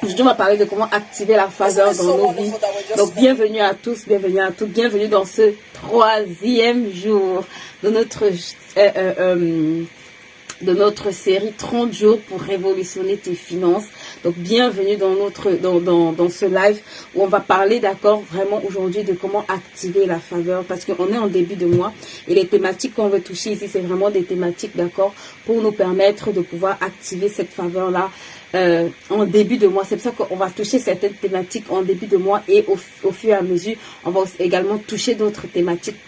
aujourd'hui, on va parler de comment activer la faveur dans nos vies. Donc, bienvenue à tous, bienvenue à toutes, bienvenue dans ce 3e jour de notre série 30 jours pour révolutionner tes finances. Donc bienvenue dans ce live où on va parler, d'accord, vraiment aujourd'hui de comment activer la faveur, parce qu'on est en début de mois et les thématiques qu'on veut toucher ici, c'est vraiment des thématiques, d'accord, pour nous permettre de pouvoir activer cette faveur là en début de mois. C'est pour ça qu'on va toucher certaines thématiques en début de mois et au fur et à mesure on va également toucher d'autres thématiques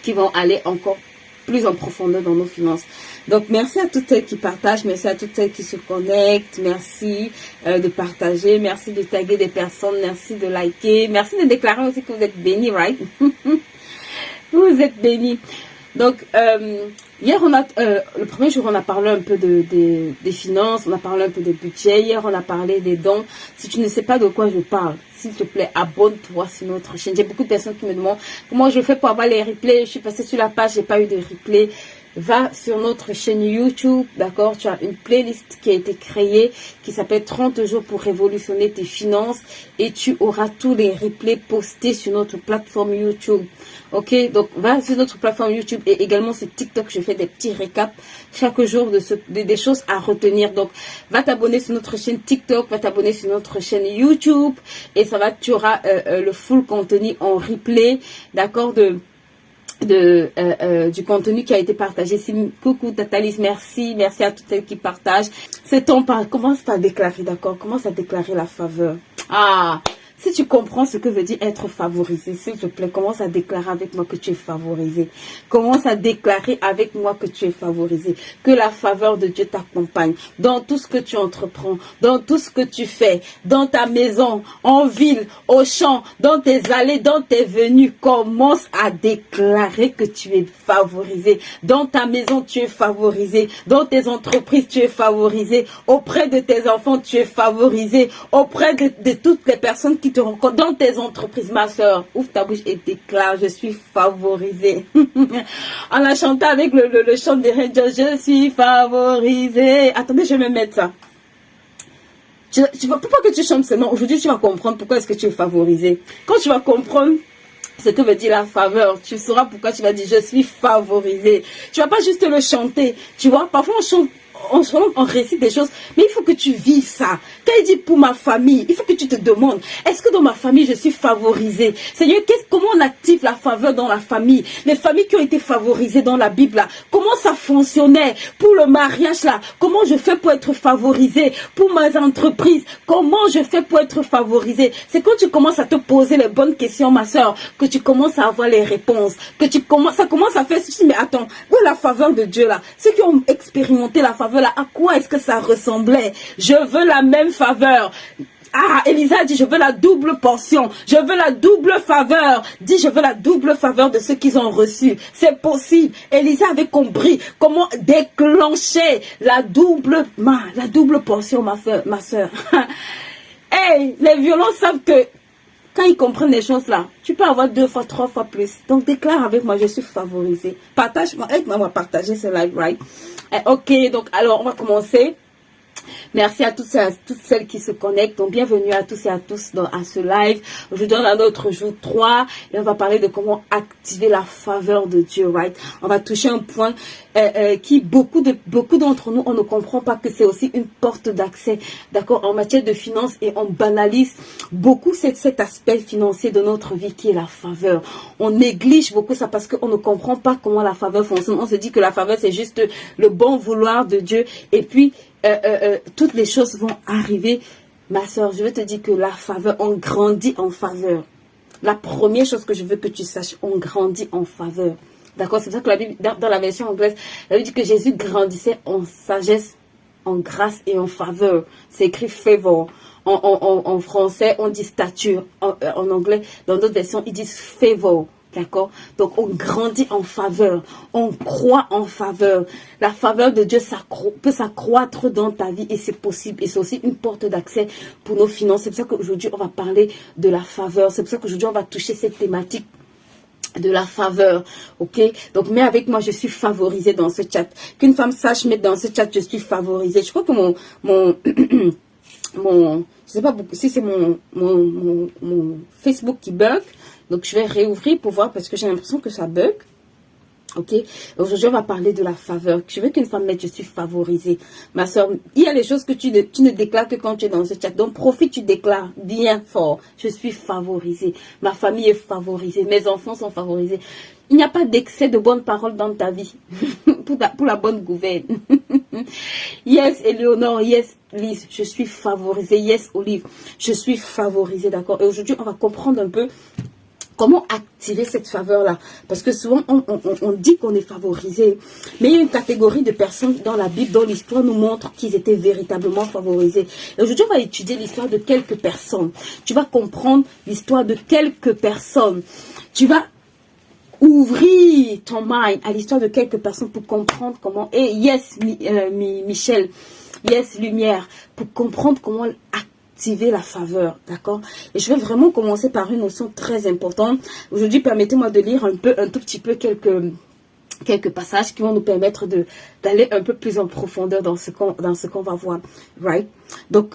qui vont aller encore plus en profondeur dans nos finances. Donc merci à toutes celles qui partagent, merci à toutes celles qui se connectent, merci de partager, merci de taguer des personnes, merci de liker, merci de déclarer aussi que vous êtes bénis, right? Vous êtes bénis. Donc hier on a le premier jour on a parlé un peu des finances, on a parlé un peu des budgets, hier on a parlé des dons. Si tu ne sais pas de quoi je parle, s'il te plaît, abonne-toi sur notre chaîne. J'ai beaucoup de personnes qui me demandent comment je fais pour avoir les replays. Je suis passée sur la page, j'ai pas eu de replay. Va sur notre chaîne YouTube, d'accord? Tu as une playlist qui a été créée qui s'appelle 30 jours pour révolutionner tes finances et tu auras tous les replays postés sur notre plateforme YouTube. Ok, donc va sur notre plateforme YouTube et également sur TikTok, je fais des petits récaps chaque jour des choses à retenir. Donc va t'abonner sur notre chaîne TikTok, va t'abonner sur notre chaîne YouTube et tu auras le full contenu en replay, d'accord, du contenu qui a été partagé. Coucou Tatalis, merci à toutes celles qui partagent. C'est ton part, commence par déclarer, d'accord, commence à déclarer la faveur. Si tu comprends ce que veut dire être favorisé, s'il te plaît, commence à déclarer avec moi que tu es favorisé. Commence à déclarer avec moi que tu es favorisé. Que la faveur de Dieu t'accompagne dans tout ce que tu entreprends, dans tout ce que tu fais, dans ta maison, en ville, au champ, dans tes allées, dans tes venues. Commence à déclarer que tu es favorisé. Dans ta maison, tu es favorisé. Dans tes entreprises, tu es favorisé. Auprès de tes enfants, tu es favorisé. Auprès de toutes les personnes qui te rencontrent dans tes entreprises, ma soeur, ouvre ta bouche et déclare, je suis favorisée. On a chanté avec le chant des Rangers, je suis favorisée. Attendez, je vais me mettre ça. Tu vas pas que tu chantes seulement. Aujourd'hui, tu vas comprendre pourquoi est-ce que tu es favorisé. Quand tu vas comprendre ce que veut dire la faveur, tu sauras pourquoi tu vas dire, je suis favorisé. Tu vas pas juste le chanter. Tu vois, parfois on récite des choses, mais il faut que tu vives ça. Quand il dit pour ma famille, il faut que tu te demandes, est-ce que dans ma famille je suis favorisée? Seigneur, comment on active la faveur dans la famille? Les familles qui ont été favorisées dans la Bible là, comment ça fonctionnait? Pour le mariage là, comment je fais pour être favorisée? Pour mes entreprises, comment je fais pour être favorisée? C'est quand tu commences à te poser les bonnes questions, ma soeur, que tu commences à avoir les réponses, ça commence à faire, mais attends, où est la faveur de Dieu là? Ceux qui ont expérimenté la faveur là, à quoi est-ce que ça ressemblait? Je veux la même faveur. Elisa dit, je veux la double portion. Je veux la double faveur. Dit, je veux la double faveur de ceux qu'ils ont reçu. C'est possible. Elisa avait compris comment déclencher la double portion, ma soeur. Hey, les violents savent que quand ils comprennent les choses là, tu peux avoir 2 fois, 3 fois plus. Donc déclare avec moi, je suis favorisé. Partage-moi, aide-moi à partager ce live, right? Ok, donc alors on va commencer. Merci à toutes celles qui se connectent. Donc bienvenue à tous et à tous à ce live. Aujourd'hui on a notre jour 3 et on va parler de comment activer la faveur de Dieu, right? On va toucher un point qui beaucoup d'entre nous, on ne comprend pas que c'est aussi une porte d'accès, d'accord, en matière de finances, et on banalise beaucoup cet aspect financier de notre vie qui est la faveur. On néglige beaucoup ça parce qu'on ne comprend pas comment la faveur fonctionne. On se dit que la faveur c'est juste le bon vouloir de Dieu et puis toutes les choses vont arriver. Ma soeur, je veux te dire que la faveur, on grandit en faveur. La première chose que je veux que tu saches, on grandit en faveur. D'accord? C'est pour ça que la Bible, dans la version anglaise, elle dit que Jésus grandissait en sagesse, en grâce et en faveur. C'est écrit favor. En français, on dit stature. En anglais, dans d'autres versions, ils disent favor. D'accord? Donc, on grandit en faveur. On croit en faveur. La faveur de Dieu peut s'accroître dans ta vie et c'est possible. Et c'est aussi une porte d'accès pour nos finances. C'est pour ça qu'aujourd'hui, on va parler de la faveur. C'est pour ça qu'aujourd'hui, on va toucher cette thématique de la faveur. Ok? Donc, mets avec moi, je suis favorisée dans ce chat. Qu'une femme sache mettre dans ce chat, je suis favorisée. Je crois que je sais pas beaucoup, si c'est mon Facebook qui bug. Donc, je vais réouvrir pour voir parce que j'ai l'impression que ça bug. Ok, aujourd'hui on va parler de la faveur. Je veux qu'une femme mette je suis favorisée. Ma soeur, il y a des choses que tu ne déclares que quand tu es dans ce chat. Donc profite, tu déclares bien fort. Je suis favorisée. Ma famille est favorisée. Mes enfants sont favorisés. Il n'y a pas d'excès de bonnes paroles dans ta vie. pour la bonne gouverne. Yes, Éléonore. Yes, Lise. Je suis favorisée. Yes, Olive. Je suis favorisée. D'accord. Et aujourd'hui, on va comprendre un peu comment activer cette faveur-là? Parce que souvent, on dit qu'on est favorisé. Mais il y a une catégorie de personnes dans la Bible dont l'histoire nous montre qu'ils étaient véritablement favorisés. Et aujourd'hui, on va étudier l'histoire de quelques personnes. Tu vas comprendre l'histoire de quelques personnes. Tu vas ouvrir ton mind à l'histoire de quelques personnes pour comprendre comment... Et yes, Michel. Yes, Lumière. Pour comprendre comment activer la faveur, d'accord? Et je vais vraiment commencer par une notion très importante. Aujourd'hui, permettez-moi de lire un tout petit peu quelques passages qui vont nous permettre d'aller un peu plus en profondeur dans ce qu'on va voir, right? Donc,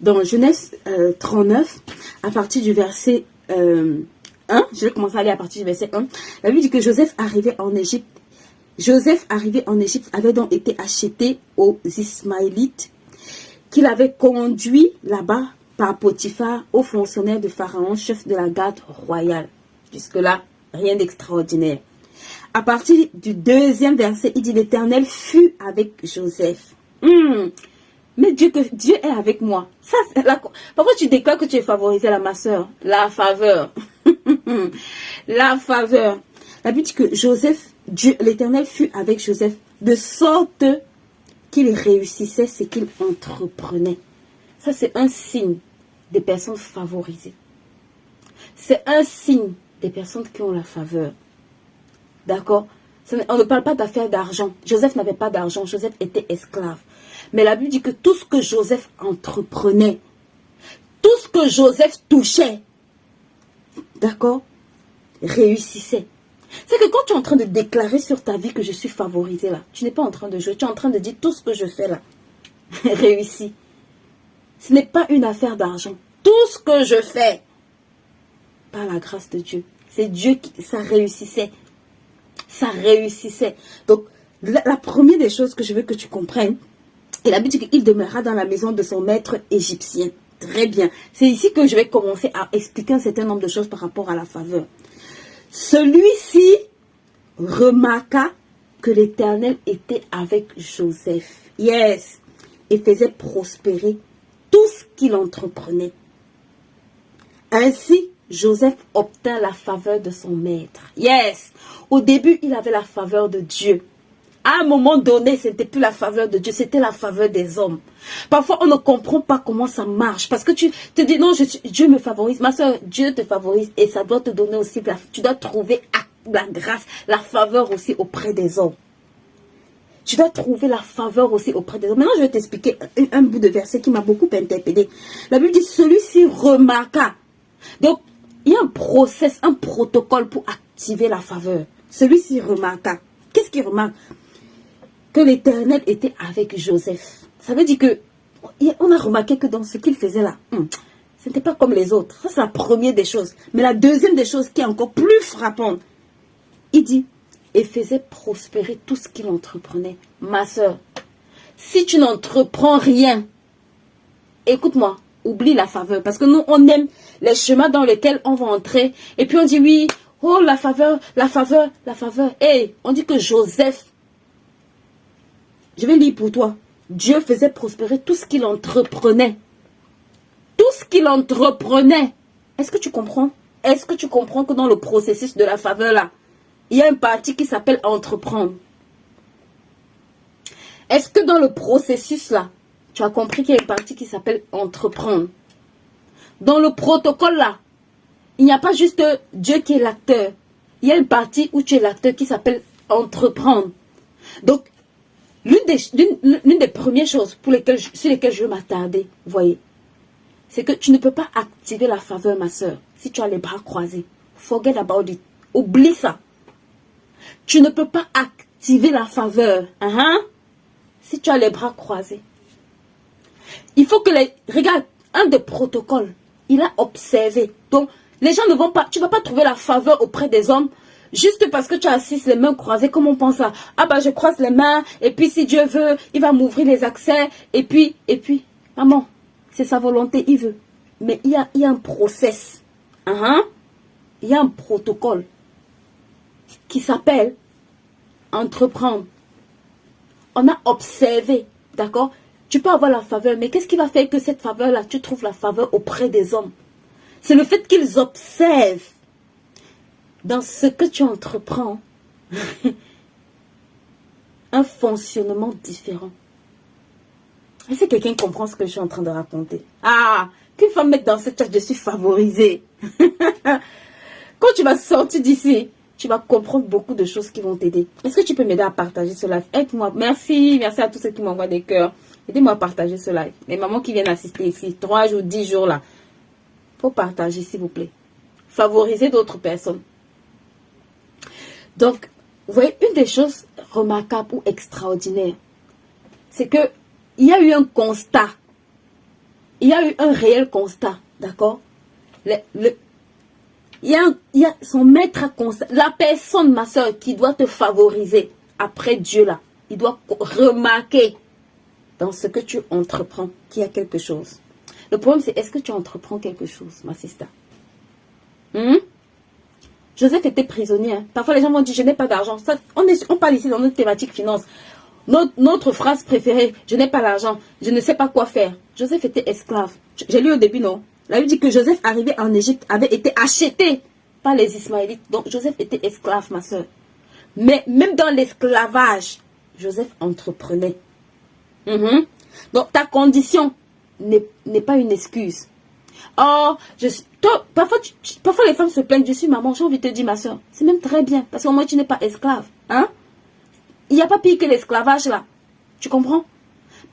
dans Genèse 39, à partir du verset 1, je vais commencer à aller à partir du verset 1, la Bible dit que Joseph arrivé en Égypte avait donc été acheté aux Ismaélites qu'il avait conduit là-bas par Potiphar, haut fonctionnaire de Pharaon, chef de la garde royale. Jusque-là, rien d'extraordinaire. À partir du 2e verset, il dit, l'Éternel fut avec Joseph. Mais Dieu est avec moi. Ça, pourquoi tu déclares que tu es favorisé, là, ma soeur? La faveur. La faveur. La Bible dit que l'Éternel fut avec Joseph de sorte qu'il réussissait ce qu'il entreprenait. Ça, c'est un signe des personnes favorisées. C'est un signe des personnes qui ont la faveur. D'accord? On ne parle pas d'affaires d'argent. Joseph n'avait pas d'argent. Joseph était esclave. Mais la Bible dit que tout ce que Joseph entreprenait, tout ce que Joseph touchait, d'accord, réussissait. C'est que quand tu es en train de déclarer sur ta vie que je suis favorisé là, tu n'es pas en train de jouer, tu es en train de dire tout ce que je fais là réussit. Ce n'est pas une affaire d'argent. Tout ce que je fais, par la grâce de Dieu, c'est Dieu qui, ça réussissait. Ça réussissait. Donc, la première des choses que je veux que tu comprennes, et la Bible dit qu'il demeura dans la maison de son maître égyptien. Très bien. C'est ici que je vais commencer à expliquer un certain nombre de choses par rapport à la faveur. Celui-ci remarqua que l'Éternel était avec Joseph. Yes. Et faisait prospérer tout ce qu'il entreprenait. Ainsi, Joseph obtint la faveur de son maître. Yes. Au début, il avait la faveur de Dieu. À un moment donné, ce n'était plus la faveur de Dieu, c'était la faveur des hommes. Parfois, on ne comprend pas comment ça marche. Parce que tu te dis, non, Dieu me favorise. Ma soeur, Dieu te favorise et ça doit te donner aussi, tu dois trouver la grâce, la faveur aussi auprès des hommes. Tu dois trouver la faveur aussi auprès des hommes. Maintenant, je vais t'expliquer un bout de verset qui m'a beaucoup interpellé. La Bible dit, celui-ci remarqua. Donc, il y a un process, un protocole pour activer la faveur. Celui-ci remarqua. Qu'est-ce qu'il remarque? Que l'Éternel était avec Joseph. Ça veut dire que on a remarqué que dans ce qu'il faisait là, ce n'était pas comme les autres. Ça, c'est la première des choses. Mais la deuxième des choses qui est encore plus frappante, il dit, et faisait prospérer tout ce qu'il entreprenait. Ma soeur, si tu n'entreprends rien, écoute-moi, oublie la faveur. Parce que nous, on aime les chemins dans lesquels on va entrer. Et puis on dit oui, oh la faveur, la faveur, la faveur. Et on dit que Joseph, je vais lire pour toi. Dieu faisait prospérer tout ce qu'il entreprenait. Tout ce qu'il entreprenait. Est-ce que tu comprends? Est-ce que tu comprends que dans le processus de la faveur là, il y a une partie qui s'appelle entreprendre? Est-ce que dans le processus là, tu as compris qu'il y a une partie qui s'appelle entreprendre? Dans le protocole là, il n'y a pas juste Dieu qui est l'acteur. Il y a une partie où tu es l'acteur qui s'appelle entreprendre. Donc, l'une des premières choses sur lesquelles je veux m'attarder, voyez, c'est que tu ne peux pas activer la faveur, ma soeur, si tu as les bras croisés. Forget about it. Oublie ça. Tu ne peux pas activer la faveur si tu as les bras croisés. Il faut que les... Regarde, un des protocoles, il a observé. Donc, les gens ne vont pas... Tu ne vas pas trouver la faveur auprès des hommes juste parce que tu as assis les mains croisées, comme on pense là. Ah bah, je croise les mains, et puis si Dieu veut, il va m'ouvrir les accès, et puis... Maman, c'est sa volonté, il veut. Mais il y a un process. Il y a un protocole qui s'appelle entreprendre. On a observé, d'accord? Tu peux avoir la faveur, mais qu'est-ce qui va faire que cette faveur-là, tu trouves la faveur auprès des hommes? C'est le fait qu'ils observent dans ce que tu entreprends un fonctionnement différent. Est-ce que quelqu'un comprend ce que je suis en train de raconter? Ah, qu'une femme mette dans ce chat, je suis favorisée. Quand tu vas sortir d'ici, tu vas comprendre beaucoup de choses qui vont t'aider. Est-ce que tu peux m'aider à partager ce live? Aide-moi. Merci à tous ceux qui m'envoient des cœurs. Aidez-moi à partager ce live. Les mamans qui viennent assister ici, 3 jours, 10 jours là. Il faut partager, s'il vous plaît. Favoriser d'autres personnes. Donc, vous voyez, une des choses remarquables ou extraordinaires, c'est que il y a eu un constat. Il y a eu un réel constat, d'accord? Il y a son maître à constat. La personne, ma soeur, qui doit te favoriser après Dieu là, il doit remarquer dans ce que tu entreprends qu'il y a quelque chose. Le problème, c'est est-ce que tu entreprends quelque chose, ma sister? Joseph était prisonnier. Hein. Parfois, les gens vont dire, je n'ai pas d'argent. On parle ici dans notre thématique finance. Notre phrase préférée, je n'ai pas l'argent, je ne sais pas quoi faire. Joseph était esclave. J'ai lu au début, non? La Bible dit que Joseph, arrivé en Égypte, avait été acheté par les Ismaélites. Donc, Joseph était esclave, ma soeur. Mais même dans l'esclavage, Joseph entreprenait. Donc, ta condition n'est pas une excuse. Oh, parfois les femmes se plaignent, je suis maman, j'ai envie de te dire, ma soeur, c'est même très bien, parce qu'au moins tu n'es pas esclave. Hein? Il n'y a pas pire que l'esclavage là. Tu comprends?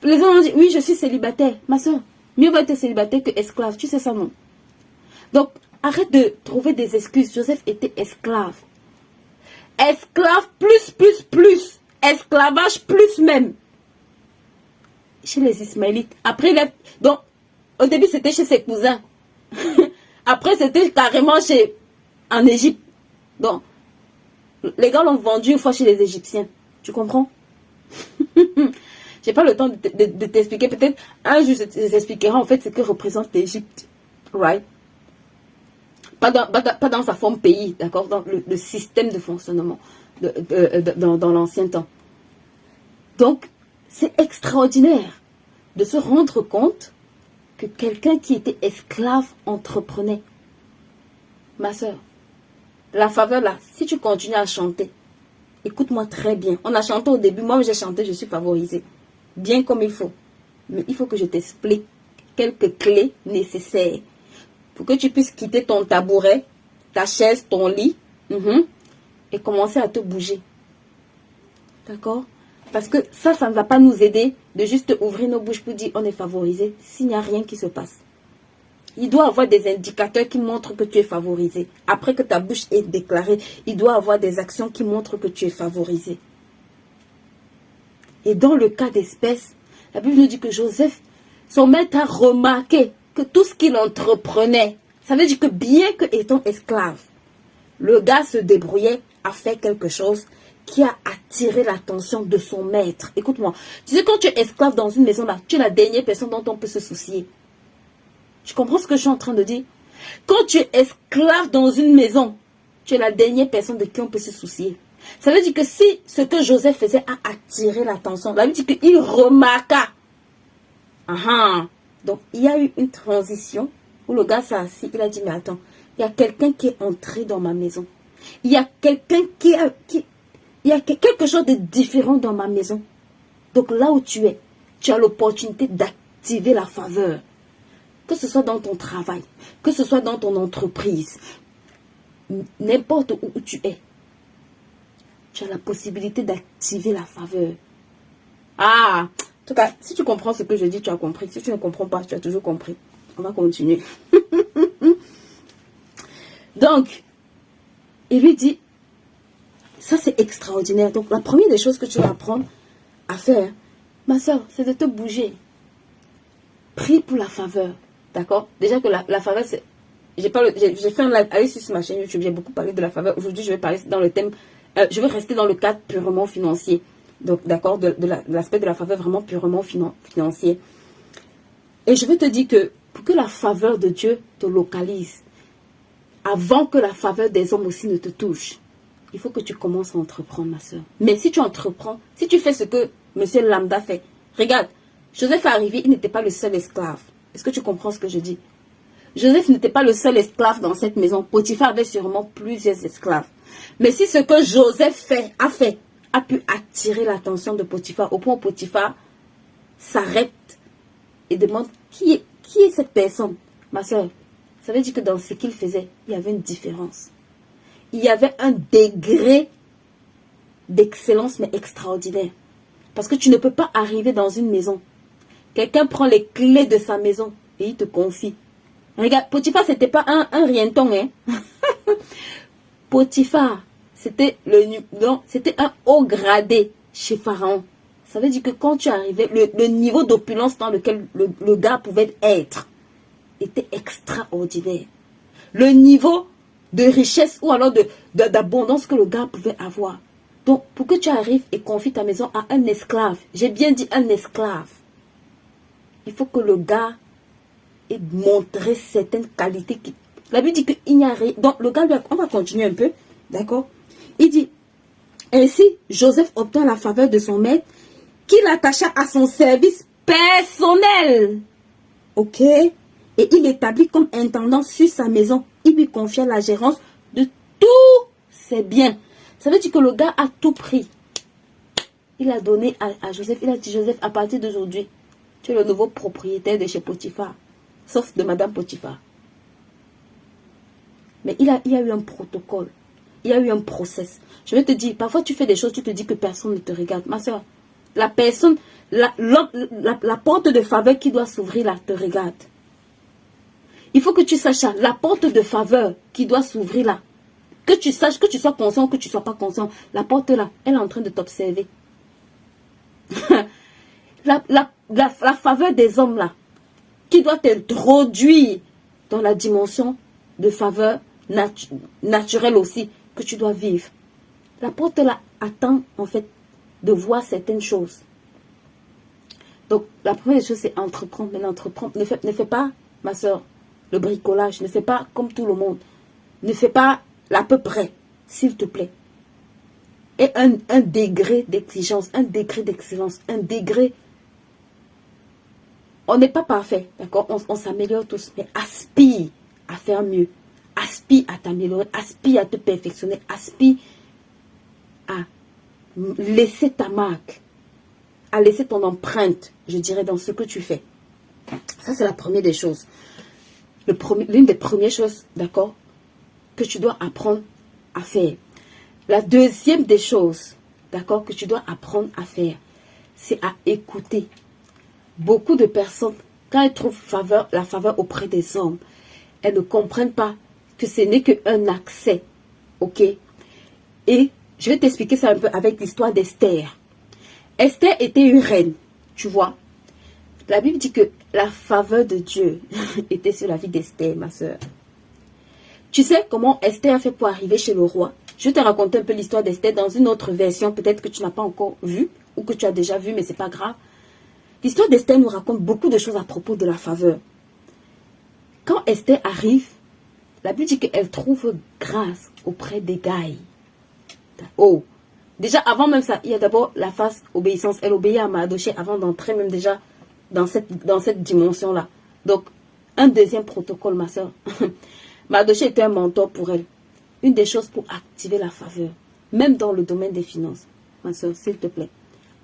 Les gens ont dit, oui, je suis célibataire. Ma soeur, mieux vaut être célibataire que esclave. Tu sais ça, non? Donc, arrête de trouver des excuses. Joseph était esclave. Esclave plus. Esclavage plus même. Chez les Ismaélites. Après, donc, au début, c'était chez ses cousins. Après, c'était carrément en Égypte. Donc, les gars l'ont vendu une fois chez les Égyptiens. Tu comprends? J'ai pas le temps de t'expliquer. Peut-être un jour, je t'expliquerai en fait ce que représente l'Égypte. Right? Pas dans sa forme pays, d'accord? Dans le système de fonctionnement dans l'ancien temps. Donc, c'est extraordinaire de se rendre compte que quelqu'un qui était esclave entreprenait. Ma soeur, la faveur là, si tu continues à chanter, écoute-moi très bien. On a chanté au début, moi j'ai chanté, je suis favorisée. Bien comme il faut. Mais il faut que je t'explique quelques clés nécessaires pour que tu puisses quitter ton tabouret, ta chaise, ton lit, et commencer à te bouger. D'accord? Parce que ça ne va pas nous aider de juste ouvrir nos bouches pour dire on est favorisé s'il n'y a rien qui se passe. Il doit y avoir des indicateurs qui montrent que tu es favorisé. Après que ta bouche est déclarée, il doit y avoir des actions qui montrent que tu es favorisé. Et dans le cas d'espèce, la Bible nous dit que Joseph, son maître a remarqué que tout ce qu'il entreprenait, ça veut dire que bien que étant esclave, le gars se débrouillait à faire quelque chose qui a attiré l'attention de son maître. Écoute-moi, tu sais quand tu es esclave dans une maison là, tu es la dernière personne dont on peut se soucier. Tu comprends ce que je suis en train de dire? Quand tu es esclave dans une maison, tu es la dernière personne de qui on peut se soucier. Ça veut dire que si ce que Joseph faisait a attiré l'attention, ça veut dire qu'il remarqua. Donc, il y a eu une transition où le gars s'est assis, il a dit, mais attends, il y a quelqu'un qui est entré dans ma maison. Il y a quelqu'un il y a quelque chose de différent dans ma maison. Donc, là où tu es, tu as l'opportunité d'activer la faveur. Que ce soit dans ton travail, que ce soit dans ton entreprise, n'importe où tu es, tu as la possibilité d'activer la faveur. En tout cas, si tu comprends ce que je dis, tu as compris. Si tu ne comprends pas, tu as toujours compris. On va continuer. Donc, il lui dit, ça c'est extraordinaire. Donc, la première des choses que tu vas apprendre à faire, ma soeur, c'est de te bouger. prie pour la faveur. D'accord? Déjà que la faveur, c'est... J'ai fait un live, allez sur ma chaîne YouTube, j'ai beaucoup parlé de la faveur. Aujourd'hui, je vais parler dans le thème, je vais rester dans le cadre purement financier. Donc, d'accord, de l'aspect de la faveur vraiment purement financier. Et je veux te dire que pour que la faveur de Dieu te localise, avant que la faveur des hommes aussi ne te touche, il faut que tu commences à entreprendre, ma soeur. Mais si tu entreprends, si tu fais ce que Monsieur Lambda fait, regarde, Joseph est arrivé, il n'était pas le seul esclave. Est-ce que tu comprends ce que je dis? Joseph n'était pas le seul esclave dans cette maison. Potiphar avait sûrement plusieurs esclaves. Mais si ce que Joseph a pu attirer l'attention de Potiphar, au point où Potiphar s'arrête et demande qui est cette personne? Ma soeur, ça veut dire que dans ce qu'il faisait, il y avait une différence. Il y avait un degré d'excellence, mais extraordinaire. Parce que tu ne peux pas arriver dans une maison. Quelqu'un prend les clés de sa maison et il te confie. Regarde, Potiphar, c'était pas un rienton, hein. Potiphar, c'était un haut gradé chez Pharaon. Ça veut dire que quand tu arrivais, le niveau d'opulence dans lequel le gars pouvait être était extraordinaire. Le niveau de richesse ou alors d'abondance que le gars pouvait avoir. Donc, pour que tu arrives et confies ta maison à un esclave, j'ai bien dit un esclave, il faut que le gars ait montré certaines qualités. La Bible dit qu'il n'y a rien. Donc, le gars, on va continuer un peu, d'accord? Il dit, ainsi, Joseph obtint la faveur de son maître, qui l'attacha à son service personnel. Ok? Et il l'établit comme intendant sur sa maison. Il lui confia la gérance de tous ses biens. Ça veut dire que le gars a tout pris. Il a donné à Joseph. Il a dit, Joseph, à partir d'aujourd'hui, tu es le nouveau propriétaire de chez Potiphar. Sauf de Madame Potiphar. Mais il y a eu un protocole. Il y a eu un process. Je vais te dire, parfois tu fais des choses, tu te dis que personne ne te regarde. Ma soeur, la personne, la porte de faveur qui doit s'ouvrir là, te regarde. Il faut que tu saches ça. La porte de faveur qui doit s'ouvrir là. Que tu saches, que tu sois conscient ou que tu ne sois pas conscient. La porte là, elle est en train de t'observer. la faveur des hommes là, qui doit t'introduire dans la dimension de faveur naturelle aussi, que tu dois vivre. La porte là attend en fait de voir certaines choses. Donc la première chose c'est entreprendre. Mais l'entreprendre, ne fais pas, ma soeur, le bricolage. Ne fais pas comme tout le monde. Ne fais pas l'à peu près, s'il te plaît. Et un degré d'exigence, un degré d'excellence, un degré... On n'est pas parfait, d'accord? On s'améliore tous, mais aspire à faire mieux. Aspire à t'améliorer, aspire à te perfectionner, aspire à laisser ta marque, à laisser ton empreinte, je dirais, dans ce que tu fais. Ça, c'est la première des choses. L'une des premières choses, d'accord, que tu dois apprendre à faire. La deuxième des choses, d'accord, que tu dois apprendre à faire, c'est à écouter. Beaucoup de personnes, quand elles trouvent la faveur auprès des hommes, elles ne comprennent pas que ce n'est qu'un accès, ok? Et je vais t'expliquer ça un peu avec l'histoire d'Esther. Esther était une reine, tu vois. La Bible dit que la faveur de Dieu était sur la vie d'Esther, ma soeur. Tu sais comment Esther a fait pour arriver chez le roi? Je vais te raconter un peu l'histoire d'Esther dans une autre version, peut-être que tu n'as pas encore vu, ou que tu as déjà vu, mais ce n'est pas grave. L'histoire d'Esther nous raconte beaucoup de choses à propos de la faveur. Quand Esther arrive, la Bible dit qu'elle trouve grâce auprès d'Hégaï. Oh, déjà avant même ça, il y a d'abord la phase obéissance. Elle obéit à Mardochée avant d'entrer même déjà dans cette dimension-là. Donc, un deuxième protocole, ma soeur. Mardochée était un mentor pour elle. Une des choses pour activer la faveur, même dans le domaine des finances. Ma soeur, s'il te plaît,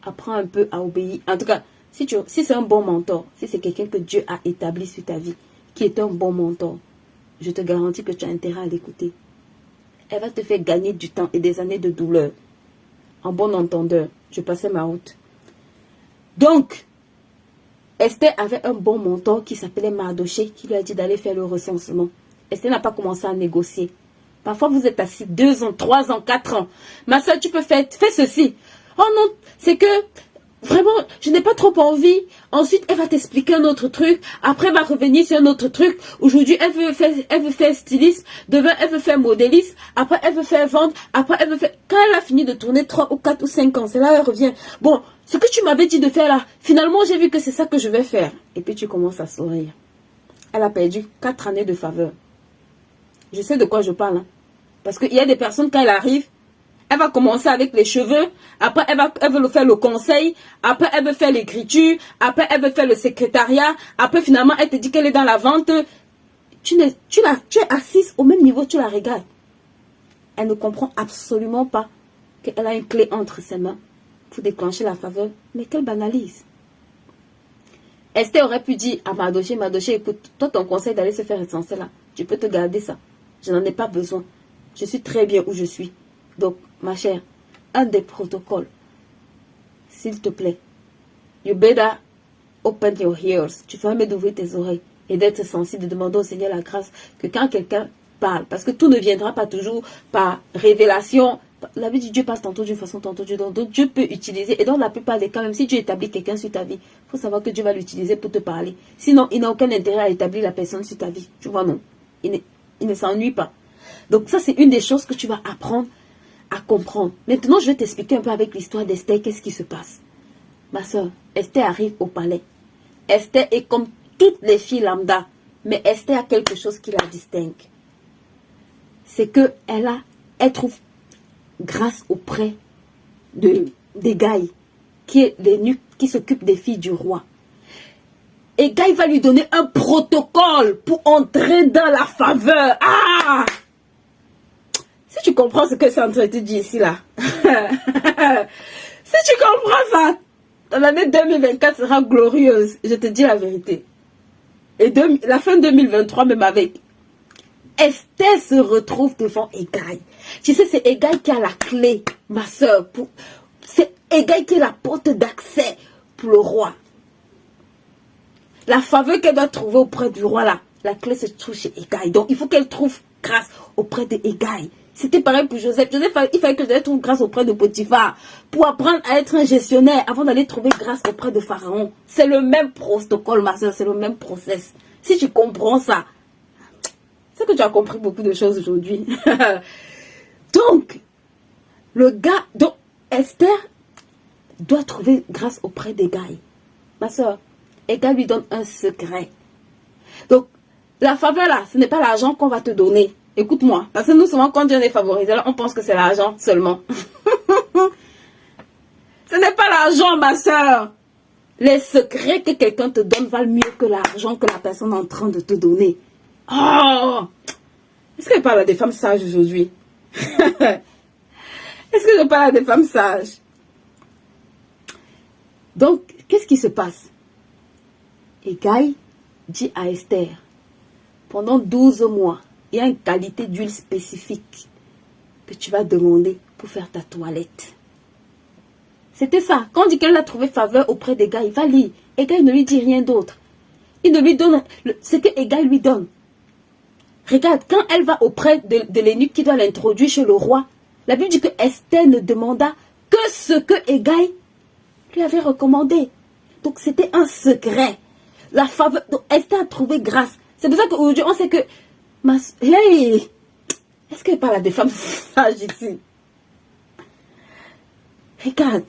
apprends un peu à obéir. En tout cas, si c'est un bon mentor, si c'est quelqu'un que Dieu a établi sur ta vie, qui est un bon mentor, je te garantis que tu as intérêt à l'écouter. Elle va te faire gagner du temps et des années de douleur. En bon entendeur, je passais ma route. Donc, Esther avait un bon mentor qui s'appelait Mardochée, qui lui a dit d'aller faire le recensement. Esther n'a pas commencé à négocier. Parfois, vous êtes assis 2 ans, 3 ans, 4 ans. Ma soeur, tu peux fais ceci. Oh non, c'est que vraiment, je n'ai pas trop envie. Ensuite, elle va t'expliquer un autre truc. Après, elle va revenir sur un autre truc. Aujourd'hui, elle veut faire styliste. Demain, elle veut faire modéliste. Après, elle veut faire vente. Après, elle veut faire... Quand elle a fini de tourner 3 ou 4 ou 5 ans, c'est là elle revient. Bon, ce que tu m'avais dit de faire là, finalement, j'ai vu que c'est ça que je vais faire. Et puis, tu commences à sourire. Elle a perdu 4 années de faveur. Je sais de quoi je parle. Hein. Parce qu'il y a des personnes, quand elles arrivent, elle va commencer avec les cheveux. Après, elle veut faire le conseil. Après, elle veut faire l'écriture. Après, elle veut faire le secrétariat. Après, finalement, elle te dit qu'elle est dans la vente. Tu es assise au même niveau, tu la regardes. Elle ne comprend absolument pas qu'elle a une clé entre ses mains pour déclencher la faveur. Mais qu'elle banalise. Esther aurait pu dire à Mardoché, écoute, toi, ton conseil d'aller se faire recenser là, tu peux te garder ça. Je n'en ai pas besoin. Je suis très bien où je suis. Donc, ma chère, un des protocoles, s'il te plaît, you better open your ears. Tu feras mieux d'ouvrir tes oreilles et d'être sensible, de demander au Seigneur la grâce que quand quelqu'un parle, parce que tout ne viendra pas toujours par révélation. La vie de Dieu passe tantôt d'une façon, tantôt d'une autre. Donc Dieu peut utiliser, et dans la plupart des cas, même si Dieu établit quelqu'un sur ta vie, il faut savoir que Dieu va l'utiliser pour te parler. Sinon, il n'a aucun intérêt à établir la personne sur ta vie. Tu vois, non. Il ne s'ennuie pas. Donc ça, c'est une des choses que tu vas apprendre à comprendre. Maintenant, je vais t'expliquer un peu avec l'histoire d'Esther, qu'est-ce qui se passe. Ma soeur, Esther arrive au palais. Esther est comme toutes les filles lambda, mais Esther a quelque chose qui la distingue. C'est que elle trouve grâce auprès d'Hégaï, qui est l'eunuque qui s'occupe des filles du roi. Hégaï va lui donner un protocole pour entrer dans la faveur. Ah! Si tu comprends ce que c'est en train de te dire ici, là. Si tu comprends ça, l'année 2024 sera glorieuse. Je te dis la vérité. Et la fin 2023, même avec Esther se retrouve devant Hégaï. Tu sais, c'est Hégaï qui a la clé, ma soeur. C'est Hégaï qui est la porte d'accès pour le roi. La faveur qu'elle doit trouver auprès du roi, là, la clé se trouve chez Hégaï. Donc, il faut qu'elle trouve grâce auprès de Hégaï. C'était pareil pour Joseph. Il fallait que Joseph trouve grâce auprès de Potiphar pour apprendre à être un gestionnaire avant d'aller trouver grâce auprès de Pharaon. C'est le même protocole, ma soeur, c'est le même process. Si tu comprends ça, c'est que tu as compris beaucoup de choses aujourd'hui. Donc, Esther doit trouver grâce auprès d'Hégaï. Ma soeur, Hégaï lui donne un secret. Donc, la faveur là, ce n'est pas l'argent qu'on va te donner. Écoute-moi, parce que nous, souvent, quand Dieu est favorisé, on pense que c'est l'argent seulement. Ce n'est pas l'argent, ma soeur. Les secrets que quelqu'un te donne valent mieux que l'argent que la personne est en train de te donner. Oh! Est-ce que je parle à des femmes sages aujourd'hui? Est-ce que je parle à des femmes sages? Donc, qu'est-ce qui se passe? Hégaï dit à Esther, pendant 12 mois, il y a une qualité d'huile spécifique que tu vas demander pour faire ta toilette. C'était ça. Quand on dit qu'elle a trouvé faveur auprès d'Hégaï, il va lire. Hégaï ne lui dit rien d'autre. Il ne lui donne ce que Hégaï lui donne. Regarde, quand elle va auprès de l'eunuque qui doit l'introduire chez le roi, la Bible dit que Esther ne demanda que ce que Hégaï lui avait recommandé. Donc c'était un secret. La faveur. Donc Esther a trouvé grâce. C'est pour ça qu'aujourd'hui on sait que hey, est-ce qu'elle parle à des femmes sages ici? Regarde.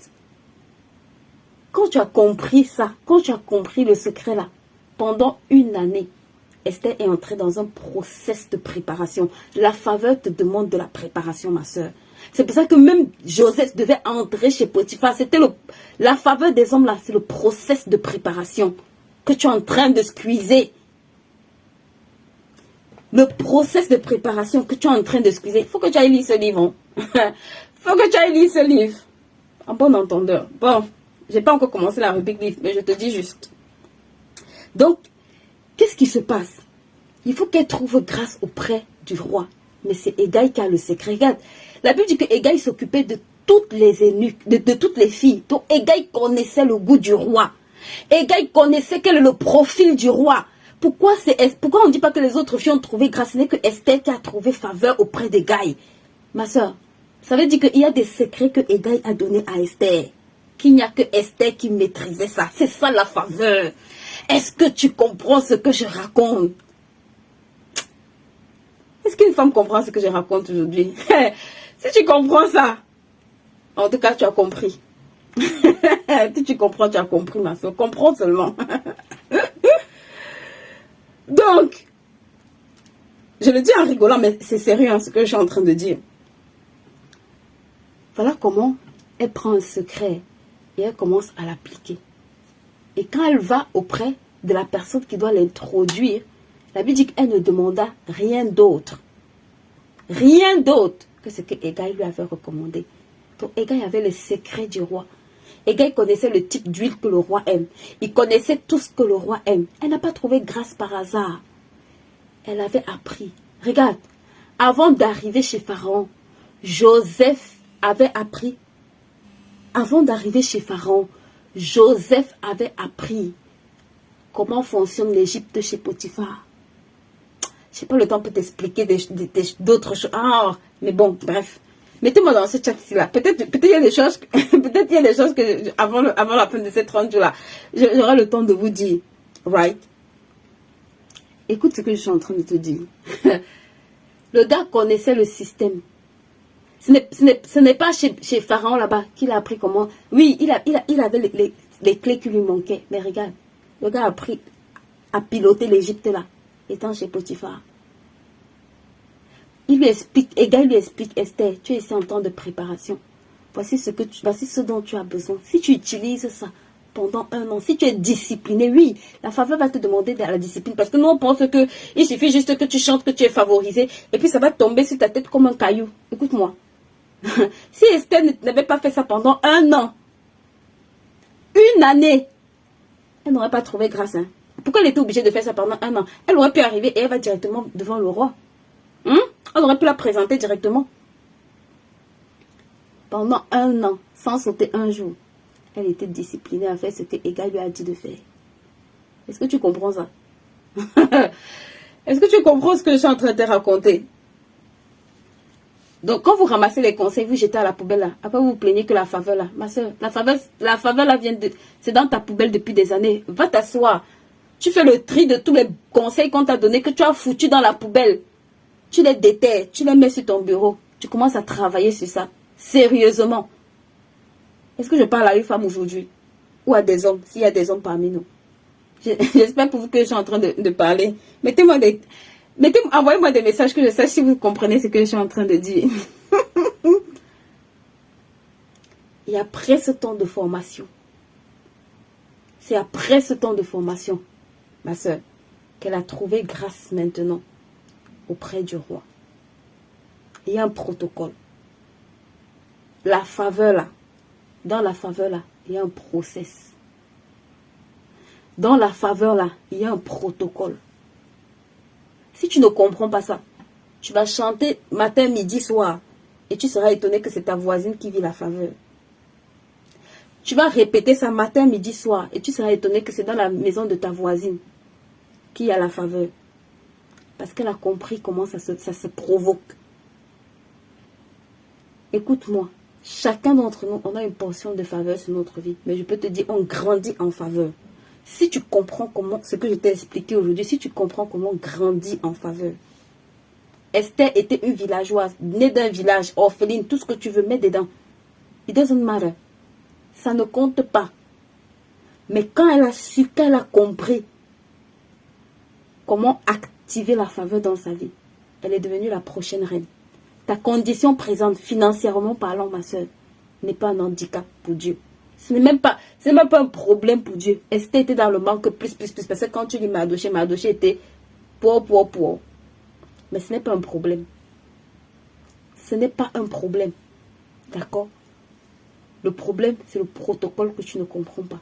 Quand tu as compris ça, quand tu as compris le secret là, pendant une année, Esther est entrée dans un process de préparation. La faveur te demande de la préparation, ma soeur. C'est pour ça que même Joseph devait entrer chez Potiphar. C'était la faveur des hommes là, c'est le process de préparation que tu es en train de squeezer. Le process de préparation que tu es en train de squeezer. Il faut que tu ailles lire ce livre. Il faut que tu ailles lire ce livre. En bon entendeur. Bon, j'ai pas encore commencé la rubrique livre, mais je te dis juste. Donc, qu'est-ce qui se passe? Il faut qu'elle trouve grâce auprès du roi. Mais c'est Hégaï qui a le secret. Regarde, la Bible dit que Hégaï s'occupait de toutes les eunuques, de toutes les filles. Donc Hégaï connaissait le goût du roi. Hégaï connaissait quel est le profil du roi. Pourquoi on ne dit pas que les autres filles ont trouvé grâce? Ce n'est que Esther qui a trouvé faveur auprès d'Hégaï. Ma soeur, ça veut dire qu'il y a des secrets que Hégaï a donnés à Esther. qu'il n'y a que Esther qui maîtrisait ça. C'est ça la faveur. Est-ce que tu comprends ce que je raconte? Est-ce qu'une femme comprend ce que je raconte aujourd'hui? Si tu comprends ça, en tout cas, tu as compris. Si tu comprends, tu as compris, ma soeur. Comprends seulement. Donc, je le dis en rigolant, mais c'est sérieux hein, ce que je suis en train de dire. Voilà comment elle prend un secret et elle commence à l'appliquer. Et quand elle va auprès de la personne qui doit l'introduire, la Bible dit qu'elle ne demanda rien d'autre. Rien d'autre que ce que Hégai lui avait recommandé. Donc Hégai avait le secret du roi. Hégai connaissait le type d'huile que le roi aime. Il connaissait tout ce que le roi aime. Elle n'a pas trouvé grâce par hasard. Elle avait appris. Regarde, avant d'arriver chez Pharaon, Joseph avait appris. Avant d'arriver chez Pharaon, Joseph avait appris comment fonctionne l'Égypte chez Potiphar. Je n'ai pas le temps pour t'expliquer d'autres choses. Ah, mais bon, bref. Mettez-moi dans ce chat-ci là. Peut-être il y a des choses, peut-être il y a des choses que avant la fin de ces 30 jours là, j'aurai le temps de vous dire. Right? Écoute ce que je suis en train de te dire. Le gars connaissait le système. Ce n'est pas chez Pharaon là-bas qu'il a appris comment. Oui, il avait les clés qui lui manquaient. Mais regarde, le gars a appris à piloter l'Égypte là, étant chez Potiphar. Il lui explique, Hégai lui explique, Esther, tu es ici en temps de préparation. Voici ce dont tu as besoin. Si tu utilises ça pendant 1 an, si tu es discipliné, oui, la faveur va te demander de la discipline. Parce que nous, on pense qu'il suffit juste que tu chantes, que tu es favorisé, et puis ça va tomber sur ta tête comme un caillou. Écoute-moi. Si Esther n'avait pas fait ça pendant 1 an, 1 année, elle n'aurait pas trouvé grâce. Hein. Pourquoi elle était obligée de faire ça pendant 1 an? Elle aurait pu arriver et elle va directement devant le roi. On aurait pu la présenter directement. Pendant 1 an, sans sauter un jour, elle était disciplinée à faire ce que Hégai lui a dit de faire. Est-ce que tu comprends ça? Est-ce que tu comprends ce que je suis en train de te raconter? Donc, quand vous ramassez les conseils, vous jetez à la poubelle là. Après, vous vous plaignez que la faveur là. Ma soeur, la faveur là vient de... C'est dans ta poubelle depuis des années. Va t'asseoir. Tu fais le tri de tous les conseils qu'on t'a donnés, que tu as foutu dans la poubelle. Tu les déterres, tu les mets sur ton bureau. Tu commences à travailler sur ça. Sérieusement. Est-ce que je parle à une femme aujourd'hui? Ou à des hommes, s'il y a des hommes parmi nous? J'espère pour vous que je suis en train de parler. Envoyez-moi des messages que je sache si vous comprenez ce que je suis en train de dire. Et après ce temps de formation, c'est après ce temps de formation, ma soeur, qu'elle a trouvé grâce maintenant auprès du roi. Il y a un protocole. La faveur là, dans la faveur là, il y a un process. Dans la faveur là, il y a un protocole. Si tu ne comprends pas ça, tu vas chanter matin, midi, soir. Et tu seras étonné que c'est ta voisine qui vit la faveur. Tu vas répéter ça matin, midi, soir. Et tu seras étonné que c'est dans la maison de ta voisine qu'il y a la faveur. Parce qu'elle a compris comment ça se provoque. Écoute-moi. Chacun d'entre nous, on a une portion de faveur sur notre vie. Mais je peux te dire, on grandit en faveur. Si tu comprends comment, ce que je t'ai expliqué aujourd'hui, si tu comprends comment on grandit en faveur. Esther était une villageoise, née d'un village, orpheline, tout ce que tu veux, mets dedans. It doesn't matter. Ça ne compte pas. Mais quand elle a su, quand elle a compris comment activer la faveur dans sa vie, elle est devenue la prochaine reine. Ta condition présente, financièrement parlant, ma soeur, n'est pas un handicap pour Dieu. Ce n'est même pas un problème pour Dieu. Esther était dans le manque plus. Parce que quand tu lis Mardoché était pour. Mais ce n'est pas un problème. Ce n'est pas un problème. D'accord? Le problème, c'est le protocole que tu ne comprends pas.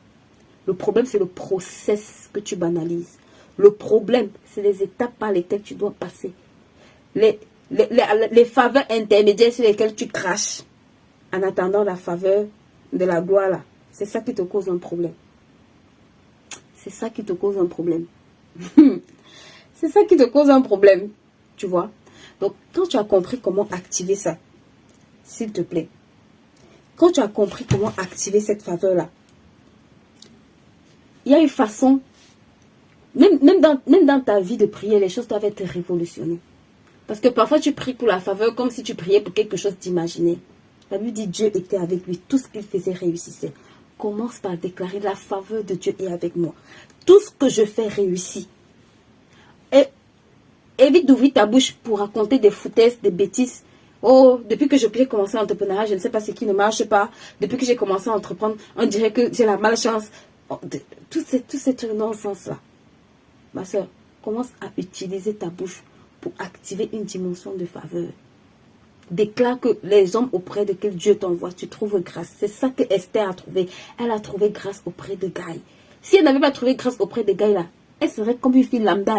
Le problème, c'est le process que tu banalises. Le problème, c'est les étapes par lesquelles tu dois passer. Les faveurs intermédiaires sur lesquelles tu craches en attendant la faveur de la gloire là. C'est ça qui te cause un problème. C'est ça qui te cause un problème. C'est ça qui te cause un problème. Tu vois? Donc, quand tu as compris comment activer ça, s'il te plaît, quand tu as compris comment activer cette faveur-là, il y a une façon, même dans ta vie de prière, les choses doivent être révolutionnées. Parce que parfois tu pries pour la faveur comme si tu priais pour quelque chose d'imaginaire. La Bible dit Dieu était avec lui, tout ce qu'il faisait réussissait. Commence par déclarer la faveur de Dieu est avec moi. Tout ce que je fais réussit. Et évite d'ouvrir ta bouche pour raconter des foutaises, des bêtises. Oh, depuis que j'ai commencé l'entrepreneuriat, je ne sais pas ce qui ne marche pas. Depuis que j'ai commencé à entreprendre, on dirait que j'ai la malchance. Oh, tout ces trucs non-sens-là. Ma soeur, commence à utiliser ta bouche pour activer une dimension de faveur. Déclare que les hommes auprès de qui Dieu t'envoie, tu trouves grâce. C'est ça que Esther a trouvé. Elle a trouvé grâce auprès de Gaï. Si elle n'avait pas trouvé grâce auprès de Gaï, là, elle serait comme une fille lambda.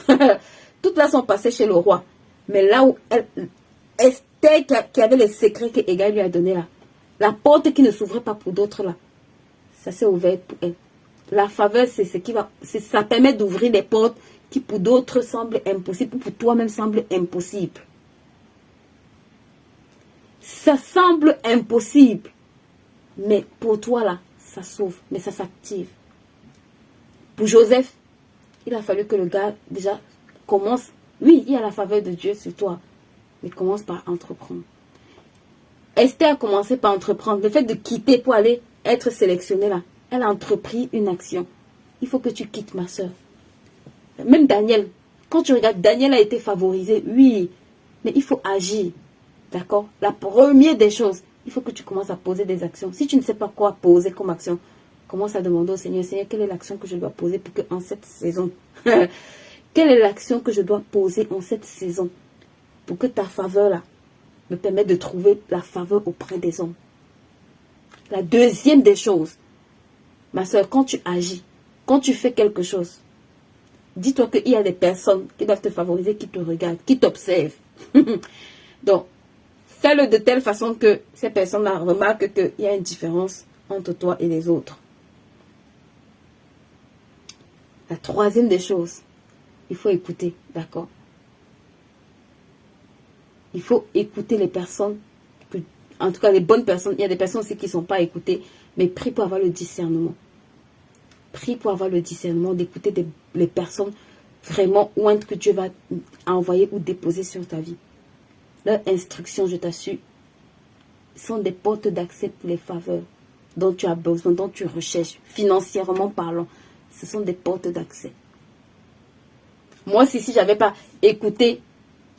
Hein. Toutes là sont passées chez le roi. Mais là où Esther qui avait les secrets que Gaï lui a donné là, la porte qui ne s'ouvrait pas pour d'autres là, ça s'est ouvert pour elle. La faveur, c'est ce qui va, ça permet d'ouvrir des portes qui pour d'autres semblent impossibles, ou pour toi-même semblent impossibles. Ça semble impossible, mais pour toi là, ça s'ouvre, mais ça s'active. Pour Joseph, il a fallu que le gars déjà commence. Oui, il y a la faveur de Dieu sur toi, mais commence par entreprendre. Esther a commencé par entreprendre. Le fait de quitter pour aller être sélectionnée là, elle a entrepris une action. Il faut que tu quittes, ma soeur. Même Daniel, quand tu regardes, Daniel a été favorisé, oui, mais il faut agir. D'accord? La première des choses, il faut que tu commences à poser des actions. Si tu ne sais pas quoi poser comme action, commence à demander au Seigneur, Seigneur, quelle est l'action que je dois poser pour que en cette saison, quelle est l'action que je dois poser en cette saison pour que ta faveur là me permette de trouver la faveur auprès des hommes. La deuxième des choses, ma soeur, quand tu agis, quand tu fais quelque chose, dis-toi qu'il y a des personnes qui doivent te favoriser, qui te regardent, qui t'observent. Donc, fais-le de telle façon que ces personnes-là remarquent qu'il y a une différence entre toi et les autres. La troisième des choses, il faut écouter, d'accord? Il faut écouter les personnes, en tout cas les bonnes personnes. Il y a des personnes aussi qui ne sont pas écoutées, mais prie pour avoir le discernement. Prie pour avoir le discernement d'écouter les personnes vraiment ointes que Dieu va envoyer ou déposer sur ta vie. Leurs instructions, je t'assure, sont des portes d'accès pour les faveurs dont tu as besoin, dont tu recherches, financièrement parlant. Ce sont des portes d'accès. Moi, si je n'avais pas écouté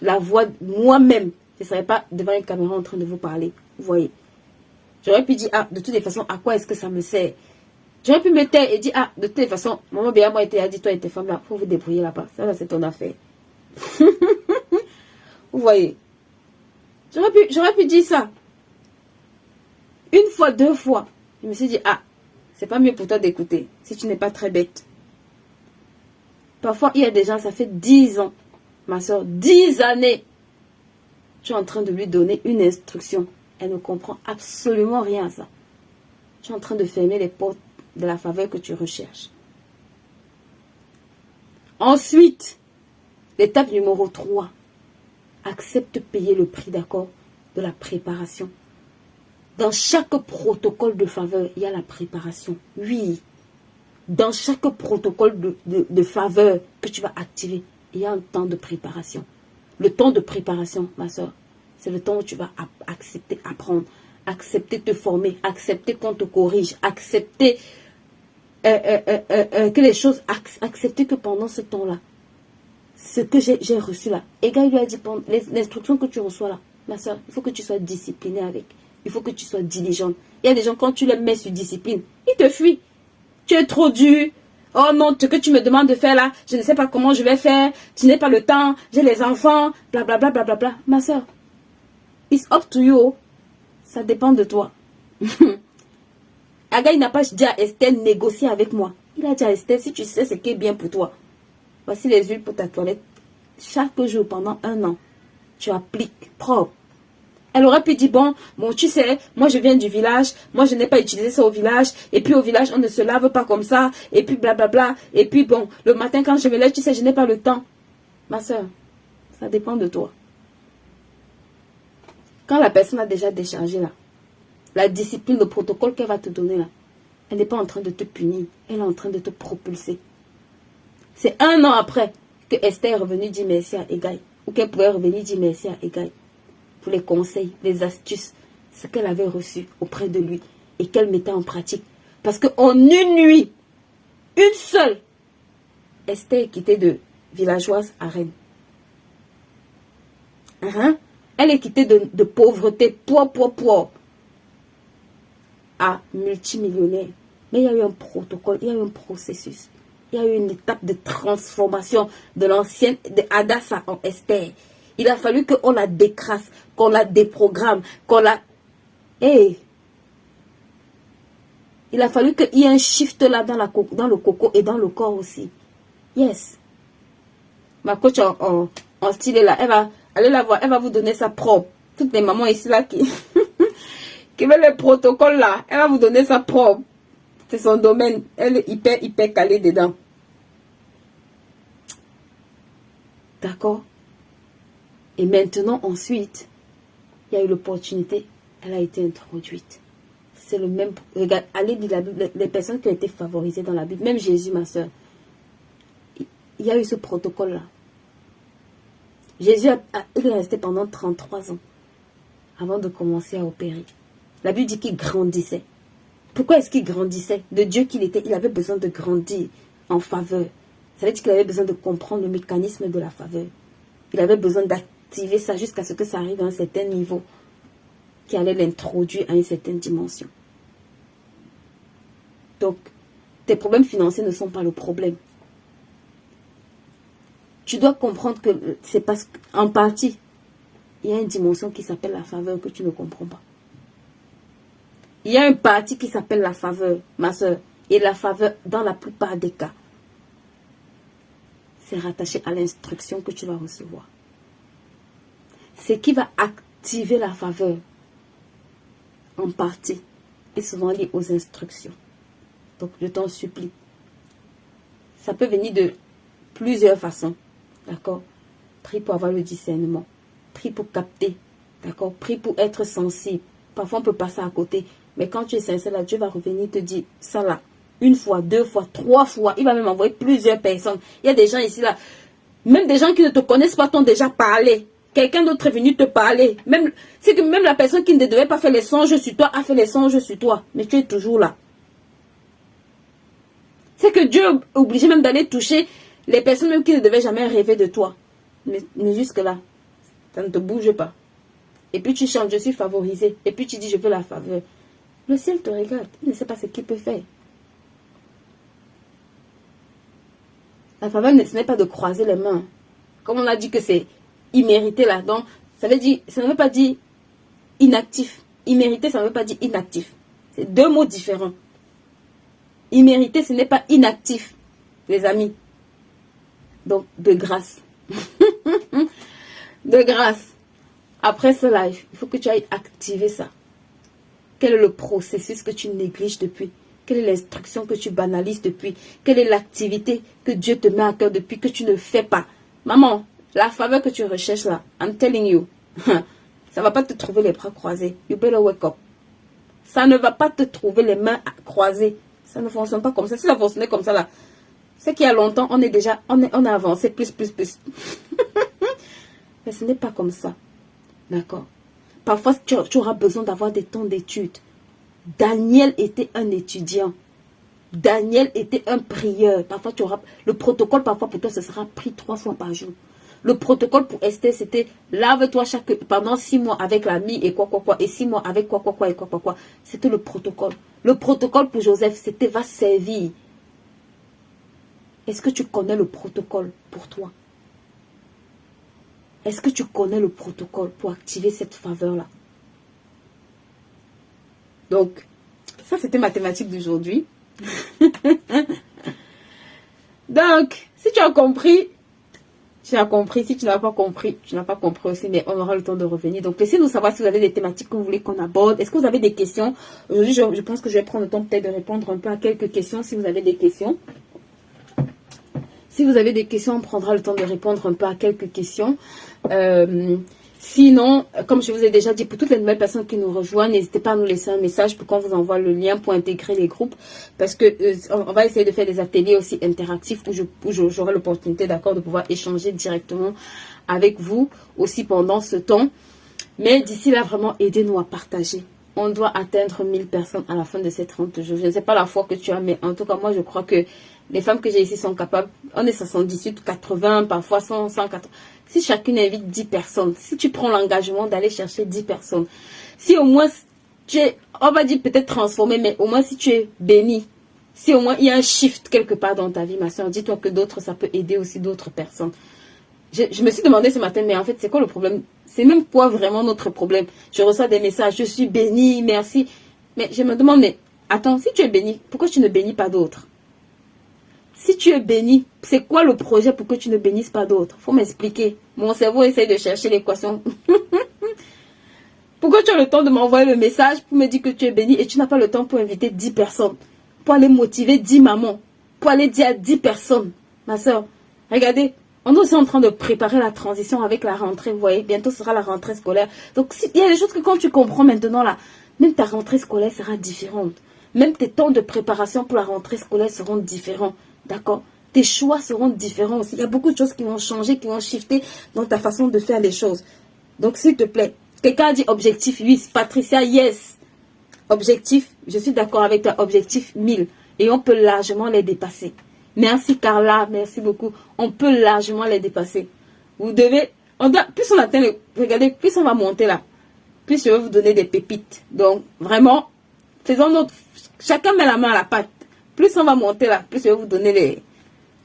la voix moi-même, je ne serais pas devant une caméra en train de vous parler. Vous voyez. J'aurais pu dire, de toutes les façons, à quoi est-ce que ça me sert? J'aurais pu me taire et dire, de toutes les façons, maman bien moi a dit, toi et tes femmes là, il faut vous débrouiller là-bas. Ça, là, c'est ton affaire. Vous voyez. J'aurais pu dire ça. Une fois, deux fois. Je me suis dit, c'est pas mieux pour toi d'écouter, si tu n'es pas très bête. Parfois, il y a des gens, ça fait 10 ans, ma soeur, 10 années. Tu es en train de lui donner une instruction. Elle ne comprend absolument rien à ça. Tu es en train de fermer les portes de la faveur que tu recherches. Ensuite, l'étape numéro 3. Accepte de payer le prix, d'accord, de la préparation. Dans chaque protocole de faveur, il y a la préparation. Oui. Dans chaque protocole de faveur que tu vas activer, il y a un temps de préparation. Le temps de préparation, ma soeur, c'est le temps où tu vas accepter, apprendre, accepter te former, accepter qu'on te corrige, accepter que les choses, accepter que pendant ce temps-là, ce que j'ai reçu là, Gaï lui a dit, les instructions que tu reçois là, ma soeur, il faut que tu sois disciplinée avec. Il faut que tu sois diligente. Il y a des gens, quand tu les mets sur discipline, ils te fuient. Tu es trop dur. Oh non, ce que tu me demandes de faire là, je ne sais pas comment je vais faire. Tu n'as pas le temps. J'ai les enfants. Blablabla, blablabla. Ma soeur, it's up to you. Ça dépend de toi. Agaï n'a pas dit à Esther, négocier avec moi. Il a dit à Esther, si tu sais ce qui est bien pour toi, voici les huiles pour ta toilette. Chaque jour pendant 1 an, tu appliques propre. Elle aurait pu dire, bon, tu sais, moi je viens du village, moi je n'ai pas utilisé ça au village, et puis au village on ne se lave pas comme ça, et puis blablabla, et puis bon, le matin quand je me lève, tu sais, je n'ai pas le temps. Ma soeur, ça dépend de toi. Quand la personne a déjà déchargé là, La discipline, le protocole qu'elle va te donner là, elle n'est pas en train de te punir, elle est en train de te propulser. C'est 1 an après que Esther est revenue dire merci à Hégai, ou qu'elle pouvait revenir dire merci à Hégai pour les conseils, les astuces, ce qu'elle avait reçu auprès de lui et qu'elle mettait en pratique. Parce qu'en une nuit, une seule, Esther est quittée de villageoise à reine. Elle est quittée de pauvreté, poids, à multimillionnaire. Mais il y a eu un protocole, il y a eu un processus. Il y a eu une étape de transformation de l'ancienne, de Hadassah en Esther. Il a fallu qu'on la décrasse, qu'on la déprogramme, qu'on la... Hey! Il a fallu qu'il y ait un shift là dans le coco et dans le corps aussi. Yes. Ma coach en style est là. Elle va aller la voir. Elle va vous donner sa propre. Toutes les mamans ici là qui veulent le protocole là. Elle va vous donner sa propre. C'est son domaine. Elle est hyper calée dedans. D'accord? Et maintenant, ensuite, il y a eu l'opportunité. Elle a été introduite. C'est le même... Regarde, allez dire la Bible, les personnes qui ont été favorisées dans la Bible, même Jésus, ma soeur, il y a eu ce protocole-là. Jésus il est resté pendant 33 ans avant de commencer à opérer. La Bible dit qu'il grandissait. Pourquoi est-ce qu'il grandissait? De Dieu qu'il était, il avait besoin de grandir en faveur. Ça veut dire qu'il avait besoin de comprendre le mécanisme de la faveur. Il avait besoin d'activer ça jusqu'à ce que ça arrive à un certain niveau qui allait l'introduire à une certaine dimension. Donc, tes problèmes financiers ne sont pas le problème. Tu dois comprendre que c'est parce qu'en partie, il y a une dimension qui s'appelle la faveur que tu ne comprends pas. Il y a une partie qui s'appelle la faveur, ma soeur. Et la faveur, dans la plupart des cas, c'est rattaché à l'instruction que tu vas recevoir. C'est qui va activer la faveur en partie est souvent lié aux instructions. Donc, je t'en supplie. Ça peut venir de plusieurs façons. D'accord? Prie pour avoir le discernement. Prie pour capter. D'accord? Prie pour être sensible. Parfois, on peut passer à côté. Mais quand tu es sincère, là, Dieu va revenir te dire ça là. 1 fois, 2 fois, 3 fois. Il va même envoyer plusieurs personnes. Il y a des gens ici là. Même des gens qui ne te connaissent pas t'ont déjà parlé. Quelqu'un d'autre est venu te parler. C'est que même la personne qui ne devait pas faire les songes sur toi a fait les songes sur toi. Mais tu es toujours là. C'est que Dieu est obligé même d'aller toucher les personnes même qui ne devaient jamais rêver de toi. Mais jusque-là, ça ne te bouge pas. Et puis tu chantes, je suis favorisé. Et puis tu dis, je veux la faveur. Le ciel te regarde. Il ne sait pas ce qu'il peut faire. La faveur, ce n'est pas de croiser les mains. Comme on a dit que c'est immérité là. Donc, ça ne veut pas dire inactif. Immérité, ça ne veut pas dire inactif. C'est 2 mots différents. Immérité, ce n'est pas inactif, les amis. Donc, de grâce. De grâce. Après ce live, il faut que tu ailles activer ça. Quel est le processus que tu négliges depuis? Quelle est l'instruction que tu banalises depuis? Quelle est l'activité que Dieu te met à cœur depuis que tu ne fais pas? Maman, la faveur que tu recherches là, I'm telling you, ça ne va pas te trouver les bras croisés. You better wake up. Ça ne va pas te trouver les mains croisées. Ça ne fonctionne pas comme ça. Si ça fonctionnait comme ça là, c'est qu'il y a longtemps, on a avancé plus. Mais ce n'est pas comme ça. D'accord? Parfois, tu auras besoin d'avoir des temps d'études. Daniel était un étudiant. Daniel était un prieur. Parfois, tu auras... Le protocole, parfois, pour toi, ce sera pris 3 fois par jour. Le protocole pour Esther, c'était lave-toi pendant 6 mois avec l'ami et quoi. Et 6 mois avec quoi. C'était le protocole. Le protocole pour Joseph, c'était va servir. Est-ce que tu connais le protocole pour toi? Est-ce que tu connais le protocole pour activer cette faveur-là? Donc, ça c'était ma thématique d'aujourd'hui. Donc, si tu as compris, tu as compris. Si tu n'as pas compris, tu n'as pas compris aussi, mais on aura le temps de revenir. Donc, laissez-nous savoir si vous avez des thématiques que vous voulez qu'on aborde. Est-ce que vous avez des questions? Aujourd'hui, je pense que je vais prendre le temps peut-être de répondre un peu à quelques questions, si vous avez des questions. Si vous avez des questions, on prendra le temps de répondre un peu à quelques questions. Sinon, comme je vous ai déjà dit, pour toutes les nouvelles personnes qui nous rejoignent, n'hésitez pas à nous laisser un message pour qu'on vous envoie le lien pour intégrer les groupes. Parce que on va essayer de faire des ateliers aussi interactifs où j'aurai l'opportunité, d'accord, de pouvoir échanger directement avec vous aussi pendant ce temps. Mais d'ici là, vraiment, aidez-nous à partager. On doit atteindre 1000 personnes à la fin de ces 30 jours. Je ne sais pas la foi que tu as, mais en tout cas, moi, je crois que les femmes que j'ai ici sont capables. On est 78, 80, parfois 100, 180. Si chacune invite 10 personnes, si tu prends l'engagement d'aller chercher 10 personnes, si au moins tu es, on va dire peut-être transformé, mais au moins si tu es béni, si au moins il y a un shift quelque part dans ta vie, ma soeur, dis-toi que d'autres, ça peut aider aussi d'autres personnes. Je me suis demandé ce matin, mais en fait, c'est quoi le problème? C'est même quoi vraiment notre problème? Je reçois des messages, je suis béni, merci. Mais je me demande, mais attends, si tu es béni, pourquoi tu ne bénis pas d'autres? Si tu es béni, c'est quoi le projet pour que tu ne bénisses pas d'autres? Faut m'expliquer. Mon cerveau essaye de chercher l'équation. Pourquoi tu as le temps de m'envoyer le message pour me dire que tu es béni et tu n'as pas le temps pour inviter 10 personnes, pour aller motiver 10 mamans, pour aller dire à 10 personnes? Ma soeur, regardez, on est aussi en train de préparer la transition avec la rentrée. Vous voyez, bientôt sera la rentrée scolaire. Donc, il y a des choses que quand tu comprends maintenant là, même ta rentrée scolaire sera différente. Même tes temps de préparation pour la rentrée scolaire seront différents. D'accord? Tes choix seront différents aussi. Il y a beaucoup de choses qui vont changer, qui vont shifter dans ta façon de faire les choses. Donc, s'il te plaît, quelqu'un a dit objectif 8. Patricia, yes. Objectif, je suis d'accord avec toi, objectif 1000. Et on peut largement les dépasser. Merci Carla, merci beaucoup. On peut largement les dépasser. Vous devez, plus on atteint, regardez, plus on va monter là, plus je vais vous donner des pépites. Donc, vraiment, faisons notre, chacun met la main à la pâte. Plus on va monter là, plus je vais vous donner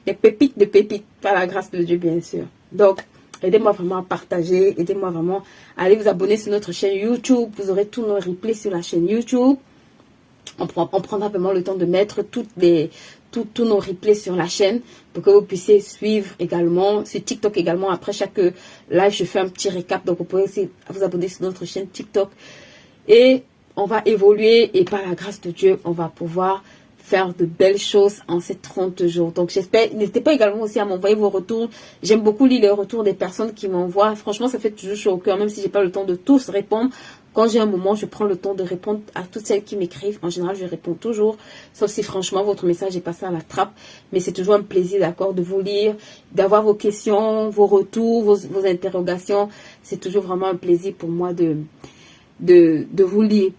les pépites de pépites, par la grâce de Dieu, bien sûr. Donc, aidez-moi vraiment à partager, aidez-moi vraiment à aller vous abonner sur notre chaîne YouTube. Vous aurez tous nos replays sur la chaîne YouTube. On prendra vraiment le temps de mettre tous nos replays sur la chaîne pour que vous puissiez suivre également, sur TikTok également. Après chaque live, je fais un petit récap. Donc, vous pouvez aussi vous abonner sur notre chaîne TikTok. Et on va évoluer et par la grâce de Dieu, on va pouvoir faire de belles choses en ces 30 jours. Donc, j'espère, n'hésitez pas également aussi à m'envoyer vos retours. J'aime beaucoup lire les retours des personnes qui m'envoient. Franchement, ça fait toujours chaud au cœur, même si j'ai pas le temps de tous répondre. Quand j'ai un moment, je prends le temps de répondre à toutes celles qui m'écrivent. En général, je réponds toujours, sauf si franchement, votre message est passé à la trappe. Mais c'est toujours un plaisir, d'accord, de vous lire, d'avoir vos questions, vos retours, vos interrogations. C'est toujours vraiment un plaisir pour moi de vous lire.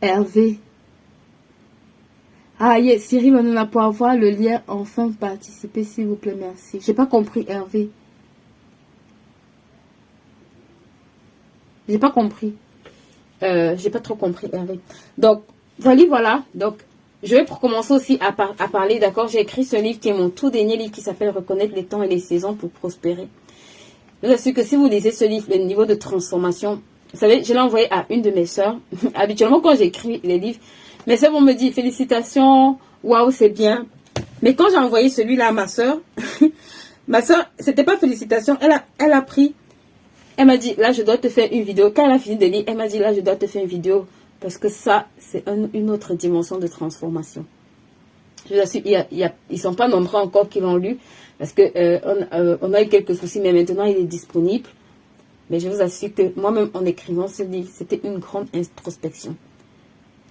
Hervé. Ah, yes, Cyril, on en a pour avoir le lien. Enfin, participer, s'il vous plaît, merci. J'ai pas compris, Hervé. J'ai pas compris. J'ai pas trop compris, Hervé. Donc, voilà. Donc, je vais commencer aussi à parler, d'accord. J'ai écrit ce livre qui est mon tout dernier livre qui s'appelle Reconnaître les temps et les saisons pour prospérer. Je vous assure que si vous lisez ce livre, le niveau de transformation, vous savez, je l'ai envoyé à une de mes sœurs. Habituellement, quand j'écris les livres, mes sœurs vont me dire félicitations, waouh, c'est bien. Mais quand j'ai envoyé celui-là à ma sœur, ma sœur, c'était pas félicitations, elle a pris. Elle m'a dit, là, je dois te faire une vidéo. Quand elle a fini de lire, elle m'a dit, là, je dois te faire une vidéo. Parce que ça, c'est une autre dimension de transformation. Je vous assure, ils ne sont pas nombreux encore qui l'ont lu. Parce que on a eu quelques soucis, mais maintenant, il est disponible. Mais je vous assure que moi-même, en écrivant ce livre, c'était une grande introspection.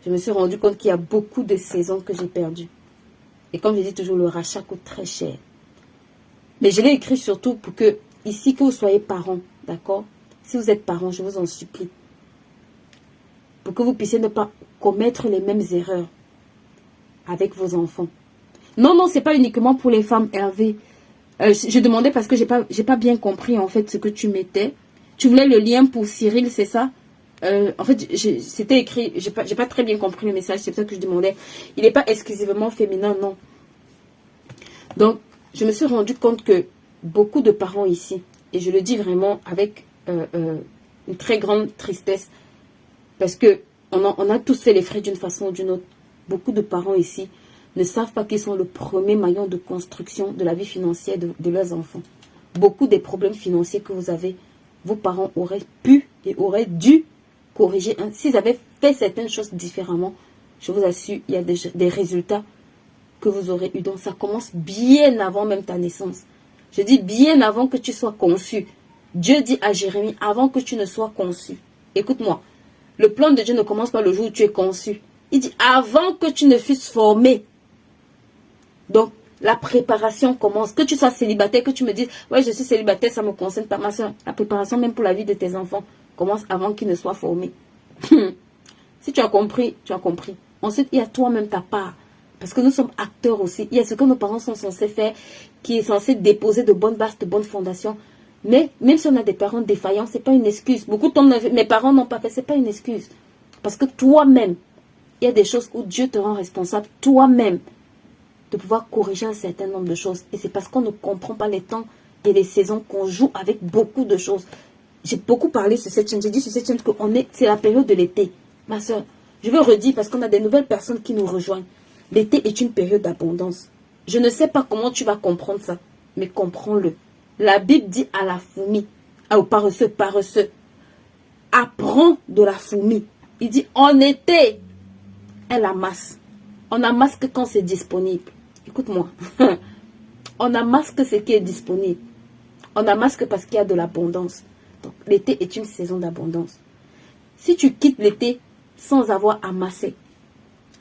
Je me suis rendu compte qu'il y a beaucoup de saisons que j'ai perdues. Et comme je dis toujours, le rachat coûte très cher. Mais je l'ai écrit surtout pour que, ici, que vous soyez parents, d'accord? Si vous êtes parents, je vous en supplie. Pour que vous puissiez ne pas commettre les mêmes erreurs avec vos enfants. Non, non, c'est pas uniquement pour les femmes, Hervé. Je demandais parce que j'ai pas bien compris, en fait, ce que tu mettais. Tu voulais le lien pour Cyril, c'est ça? En fait, c'était écrit, j'ai pas très bien compris le message, c'est pour ça que je demandais. Il n'est pas exclusivement féminin, non. Donc, je me suis rendu compte que beaucoup de parents ici, et je le dis vraiment avec une très grande tristesse, parce que on a tous fait les frais d'une façon ou d'une autre. Beaucoup de parents ici ne savent pas qu'ils sont le premier maillon de construction de la vie financière de leurs enfants. Beaucoup des problèmes financiers que vous avez, vos parents auraient pu et auraient dû corriger. S'ils avaient fait certaines choses différemment, je vous assure, il y a des résultats que vous aurez eu. Donc ça commence bien avant même ta naissance. Je dis bien avant que tu sois conçu. Dieu dit à Jérémie, avant que tu ne sois conçu. Écoute-moi, le plan de Dieu ne commence pas le jour où tu es conçu. Il dit, avant que tu ne fusses formé. Donc, la préparation commence. Que tu sois célibataire, que tu me dises, ouais, je suis célibataire, ça me concerne pas, ma soeur. La préparation, même pour la vie de tes enfants, commence avant qu'ils ne soient formés. Si tu as compris, tu as compris. Ensuite, il y a toi-même ta part. Parce que nous sommes acteurs aussi. Il y a ce que nos parents sont censés faire, qui est censé déposer de bonnes bases, de bonnes fondations. Mais même si on a des parents défaillants, ce n'est pas une excuse. Beaucoup de mes parents n'ont pas fait, ce n'est pas une excuse. Parce que toi-même, il y a des choses où Dieu te rend responsable, toi-même, de pouvoir corriger un certain nombre de choses. Et c'est parce qu'on ne comprend pas les temps et les saisons qu'on joue avec beaucoup de choses. J'ai beaucoup parlé sur cette chaîne. J'ai dit sur cette chaîne que c'est la période de l'été. Ma soeur, je veux redire parce qu'on a des nouvelles personnes qui nous rejoignent. L'été est une période d'abondance. Je ne sais pas comment tu vas comprendre ça, mais comprends-le. La Bible dit à la fourmi, au paresseux, apprends de la fourmi. Il dit, en été, elle amasse. On amasse que quand c'est disponible. Écoute-moi. On amasse que ce qui est disponible. On amasse que parce qu'il y a de l'abondance. Donc, l'été est une saison d'abondance. Si tu quittes l'été sans avoir amassé,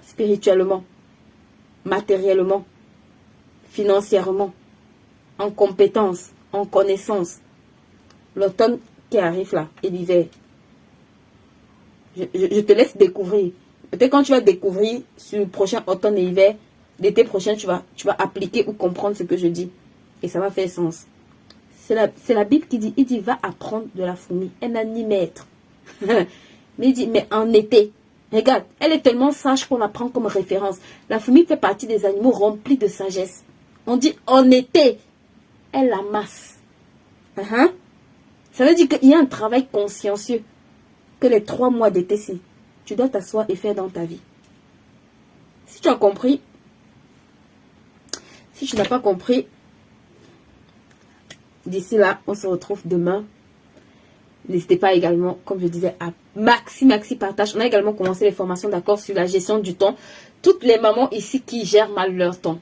spirituellement, matériellement, financièrement, en compétences, en connaissances, l'automne qui arrive là, et l'hiver, je te laisse découvrir. Peut-être quand tu vas découvrir sur le prochain automne et hiver, l'été prochain, tu vas appliquer ou comprendre ce que je dis. Et ça va faire sens. C'est la Bible qui dit, il dit, va apprendre de la fourmi. Elle n'a ni maître. Mais il dit, mais en été, regarde, elle est tellement sage qu'on la prend comme référence. La fourmi fait partie des animaux remplis de sagesse. On dit, en été, elle amasse. Ça veut dire qu'il y a un travail consciencieux que les 3 mois d'été-ci, tu dois t'asseoir et faire dans ta vie. Si tu as compris, si tu n'as pas compris, d'ici là, on se retrouve demain. N'hésitez pas également, comme je disais, à maxi partage. On a également commencé les formations d'accord sur la gestion du temps. Toutes les mamans ici qui gèrent mal leur temps.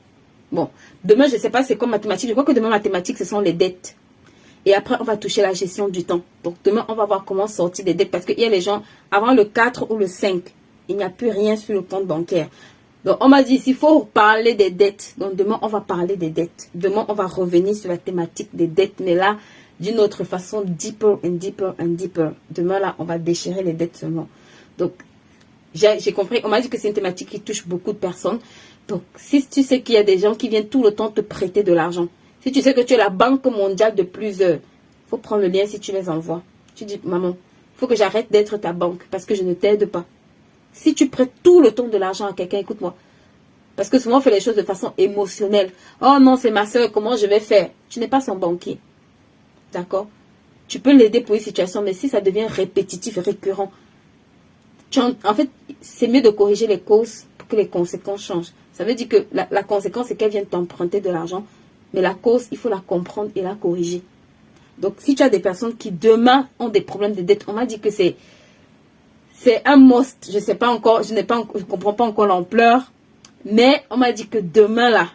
Bon, demain, je ne sais pas, c'est comme mathématiques. Je crois que demain, mathématiques, ce sont les dettes. Et après, on va toucher la gestion du temps. Donc, demain, on va voir comment sortir des dettes. Parce qu'il y a les gens, avant le 4 ou le 5, il n'y a plus rien sur le compte bancaire. Donc, on m'a dit, s'il faut parler des dettes. Donc, demain, on va parler des dettes. Demain, on va revenir sur la thématique des dettes. Mais là, d'une autre façon, deeper and deeper and deeper. Demain, là, on va déchirer les dettes seulement. Donc, j'ai compris. On m'a dit que c'est une thématique qui touche beaucoup de personnes. Donc, si tu sais qu'il y a des gens qui viennent tout le temps te prêter de l'argent, si tu sais que tu es la banque mondiale de plusieurs, il faut prendre le lien si tu les envoies. Tu dis, maman, il faut que j'arrête d'être ta banque parce que je ne t'aide pas. Si tu prêtes tout le temps de l'argent à quelqu'un, écoute-moi. Parce que souvent, on fait les choses de façon émotionnelle. Oh non, c'est ma soeur, comment je vais faire? Tu n'es pas son banquier. D'accord? Tu peux l'aider pour une situation, mais si ça devient répétitif, récurrent, en fait, c'est mieux de corriger les causes pour que les conséquences changent. Ça veut dire que la conséquence, c'est qu'elle vienne t'emprunter de l'argent. Mais la cause, il faut la comprendre et la corriger. Donc, si tu as des personnes qui demain ont des problèmes de dette, on m'a dit que c'est un must. Je sais pas encore, je comprends pas encore l'ampleur. Mais on m'a dit que demain, là,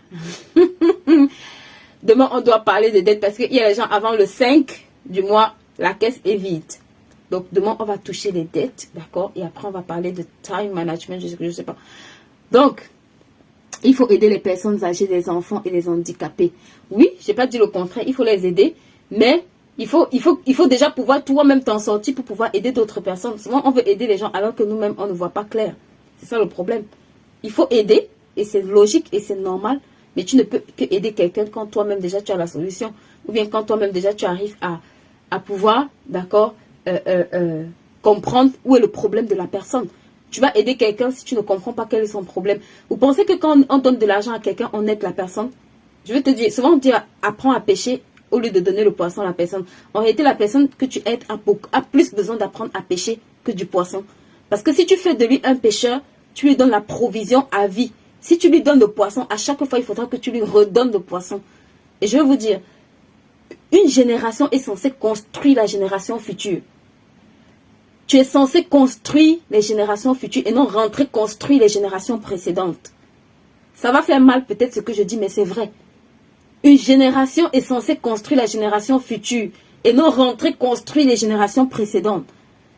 demain, on doit parler de dette parce qu'il y a les gens avant le 5 du mois, la caisse est vide. Donc, demain, on va toucher les dettes, d'accord? Et après, on va parler de time management, je sais pas. Donc, il faut aider les personnes âgées, les enfants et les handicapés. Oui, je n'ai pas dit le contraire, il faut les aider, mais il faut déjà pouvoir toi-même t'en sortir pour pouvoir aider d'autres personnes. Souvent, on veut aider les gens alors que nous-mêmes, on ne voit pas clair. C'est ça le problème. Il faut aider, et c'est logique et c'est normal, mais tu ne peux que aider quelqu'un quand toi-même déjà tu as la solution, ou bien quand toi-même déjà tu arrives à pouvoir, d'accord, comprendre où est le problème de la personne. Tu vas aider quelqu'un si tu ne comprends pas quel est son problème. Vous pensez que quand on donne de l'argent à quelqu'un, on aide la personne? Je vais te dire, souvent on dit apprends à pêcher au lieu de donner le poisson à la personne. En réalité, la personne que tu aides a plus besoin d'apprendre à pêcher que du poisson. Parce que si tu fais de lui un pêcheur, tu lui donnes la provision à vie. Si tu lui donnes le poisson, à chaque fois, il faudra que tu lui redonnes le poisson. Et je vais vous dire, une génération est censée construire la génération future. Tu es censé construire les générations futures et non rentrer construire les générations précédentes. Ça va faire mal peut-être ce que je dis, mais c'est vrai. Une génération est censée construire la génération future et non rentrer construire les générations précédentes.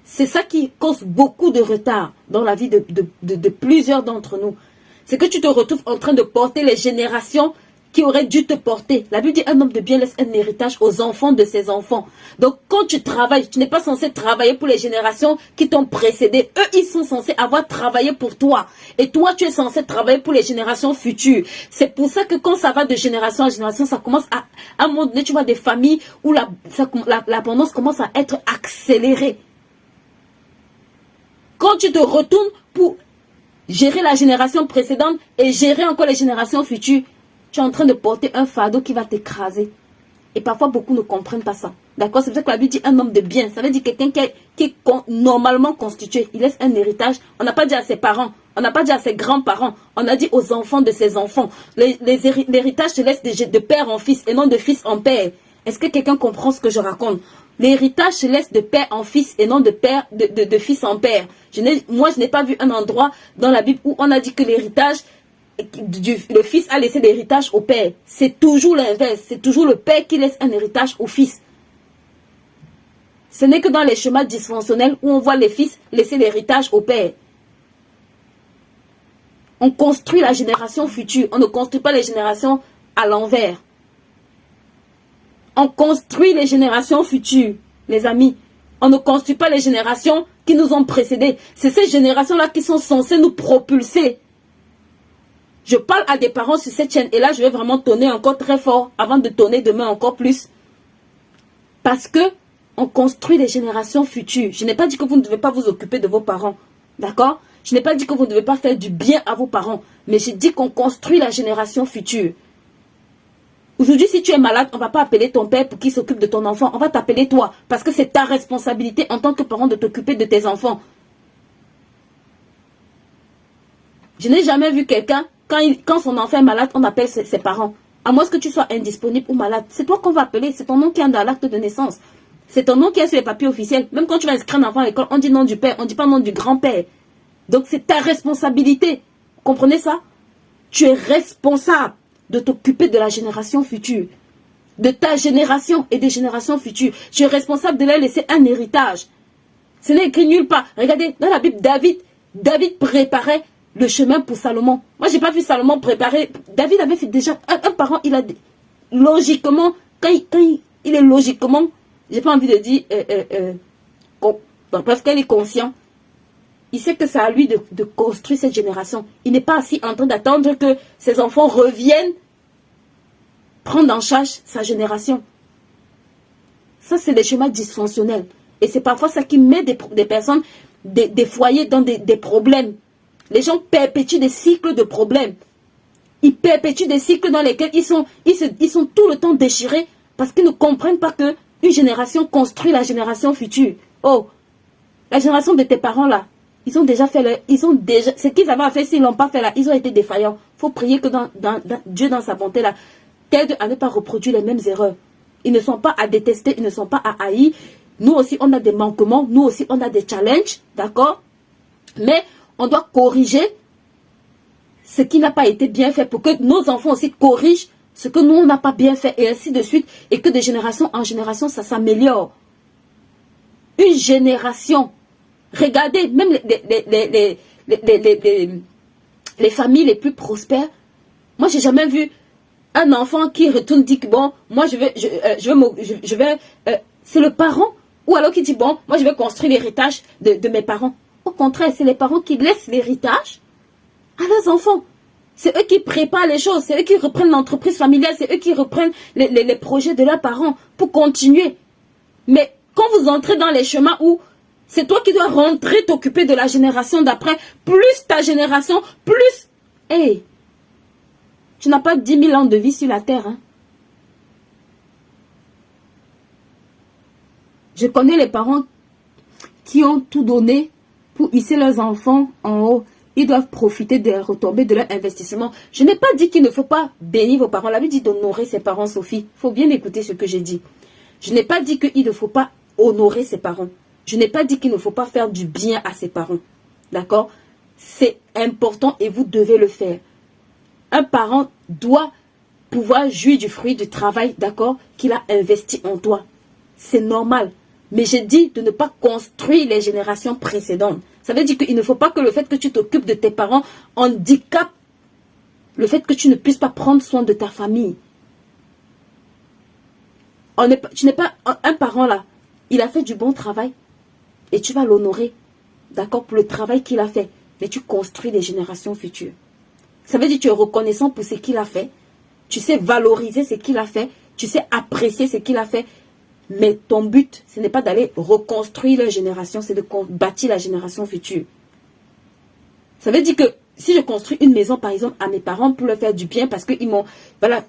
C'est ça qui cause beaucoup de retard dans la vie de plusieurs d'entre nous. C'est que tu te retrouves en train de porter les générations qui auraient dû te porter. La Bible dit un homme de bien laisse un héritage aux enfants de ses enfants. Donc quand tu travailles, tu n'es pas censé travailler pour les générations qui t'ont précédé. Eux, ils sont censés avoir travaillé pour toi. Et toi, tu es censé travailler pour les générations futures. C'est pour ça que quand ça va de génération en génération, ça commence à un moment donné, tu vois des familles où l'abondance commence à être accélérée. Quand tu te retournes pour gérer la génération précédente et gérer encore les générations futures, tu es en train de porter un fardeau qui va t'écraser. Et parfois, beaucoup ne comprennent pas ça. D'accord? C'est pour ça que la Bible dit un homme de bien. Ça veut dire quelqu'un qui est normalement constitué. Il laisse un héritage. On n'a pas dit à ses parents. On n'a pas dit à ses grands-parents. On a dit aux enfants de ses enfants. L'héritage se laisse de père en fils et non de fils en père. Est-ce que quelqu'un comprend ce que je raconte? L'héritage se laisse de père en fils et non de fils en père. Moi, je n'ai pas vu un endroit dans la Bible où on a dit que l'héritage, le fils a laissé l'héritage au père. C'est toujours l'inverse. C'est toujours le père qui laisse un héritage au fils. Ce n'est que dans les schémas dysfonctionnels où on voit les fils laisser l'héritage au père. On construit la génération future. On ne construit pas les générations à l'envers. On construit les générations futures, les amis. On ne construit pas les générations qui nous ont précédés. C'est ces générations-là qui sont censées nous propulser. Je parle à des parents sur cette chaîne. Et là, je vais vraiment tonner encore très fort avant de tonner demain encore plus. Parce que on construit les générations futures. Je n'ai pas dit que vous ne devez pas vous occuper de vos parents. D'accord? Je n'ai pas dit que vous ne devez pas faire du bien à vos parents. Mais j'ai dit qu'on construit la génération future. Aujourd'hui, si tu es malade, on ne va pas appeler ton père pour qu'il s'occupe de ton enfant. On va t'appeler toi. Parce que c'est ta responsabilité en tant que parent de t'occuper de tes enfants. Je n'ai jamais vu quelqu'un, quand son enfant est malade, on appelle ses parents. À moins que tu sois indisponible ou malade. C'est toi qu'on va appeler. C'est ton nom qui est dans l'acte de naissance. C'est ton nom qui est sur les papiers officiels. Même quand tu vas inscrire un enfant à l'école, on dit nom du père. On ne dit pas nom du grand-père. Donc c'est ta responsabilité. Comprenez ça? Tu es responsable de t'occuper de la génération future, de ta génération et des générations futures. Tu es responsable de leur laisser un héritage. Ce n'est écrit nulle part. Regardez, dans la Bible, David préparait le chemin pour Salomon. Moi, j'ai pas vu Salomon préparer. David avait fait déjà un parent. Il a logiquement, quand il est logiquement, j'ai pas envie de dire, parce qu'il est conscient. Il sait que c'est à lui de construire cette génération. Il n'est pas assis en train d'attendre que ses enfants reviennent prendre en charge sa génération. Ça, c'est des schémas dysfonctionnels. Et c'est parfois ça qui met des personnes, des foyers dans des problèmes. Les gens perpétuent des cycles de problèmes. Ils perpétuent des cycles dans lesquels ils sont tout le temps déchirés parce qu'ils ne comprennent pas qu'une génération construit la génération future. Oh, la génération de tes parents là, ils ont déjà fait ce qu'ils avaient à faire, s'ils ne l'ont pas fait là, ils ont été défaillants. Il faut prier que Dieu dans sa bonté là, t'aide à ne pas reproduire les mêmes erreurs. Ils ne sont pas à détester, ils ne sont pas à haïr. Nous aussi, on a des manquements, nous aussi, on a des challenges, d'accord? Mais on doit corriger ce qui n'a pas été bien fait pour que nos enfants aussi corrigent ce que nous, on n'a pas bien fait et ainsi de suite. Et que de génération en génération, ça s'améliore. Une génération. Regardez, même les familles les plus prospères. Moi, j'ai jamais vu un enfant qui retourne dit que bon, moi je vais, c'est le parent ou alors qui dit bon, moi je vais construire l'héritage de mes parents. Au contraire, c'est les parents qui laissent l'héritage à leurs enfants. C'est eux qui préparent les choses, c'est eux qui reprennent l'entreprise familiale, c'est eux qui reprennent les projets de leurs parents pour continuer. Mais quand vous entrez dans les chemins où c'est toi qui dois rentrer, t'occuper de la génération d'après, plus ta génération, plus... Hey, tu n'as pas 10 000 ans de vie sur la terre. Hein. Je connais les parents qui ont tout donné pour hisser leurs enfants en haut. Ils doivent profiter des retombées de leur investissement. Je n'ai pas dit qu'il ne faut pas bénir vos parents. La Bible dit d'honorer ses parents, Sophie. Il faut bien écouter ce que j'ai dit. Je n'ai pas dit qu'il ne faut pas honorer ses parents. Je n'ai pas dit qu'il ne faut pas faire du bien à ses parents. D'accord? C'est important et vous devez le faire. Un parent doit pouvoir jouir du fruit du travail, d'accord, qu'il a investi en toi. c'est normal. Mais j'ai dit de ne pas construire les générations précédentes. Ça veut dire qu'il ne faut pas que le fait que tu t'occupes de tes parents handicape le fait que tu ne puisses pas prendre soin de ta famille. Tu n'es pas un parent là. Il a fait du bon travail. Et tu vas l'honorer. D'accord, pour le travail qu'il a fait. Mais tu construis les générations futures. Ça veut dire que tu es reconnaissant pour ce qu'il a fait. Tu sais valoriser ce qu'il a fait. Tu sais apprécier ce qu'il a fait. Mais ton but, ce n'est pas d'aller reconstruire la génération, c'est de bâtir la génération future. Ça veut dire que si je construis une maison, par exemple, à mes parents pour leur faire du bien, parce qu'ils m'ont, voilà,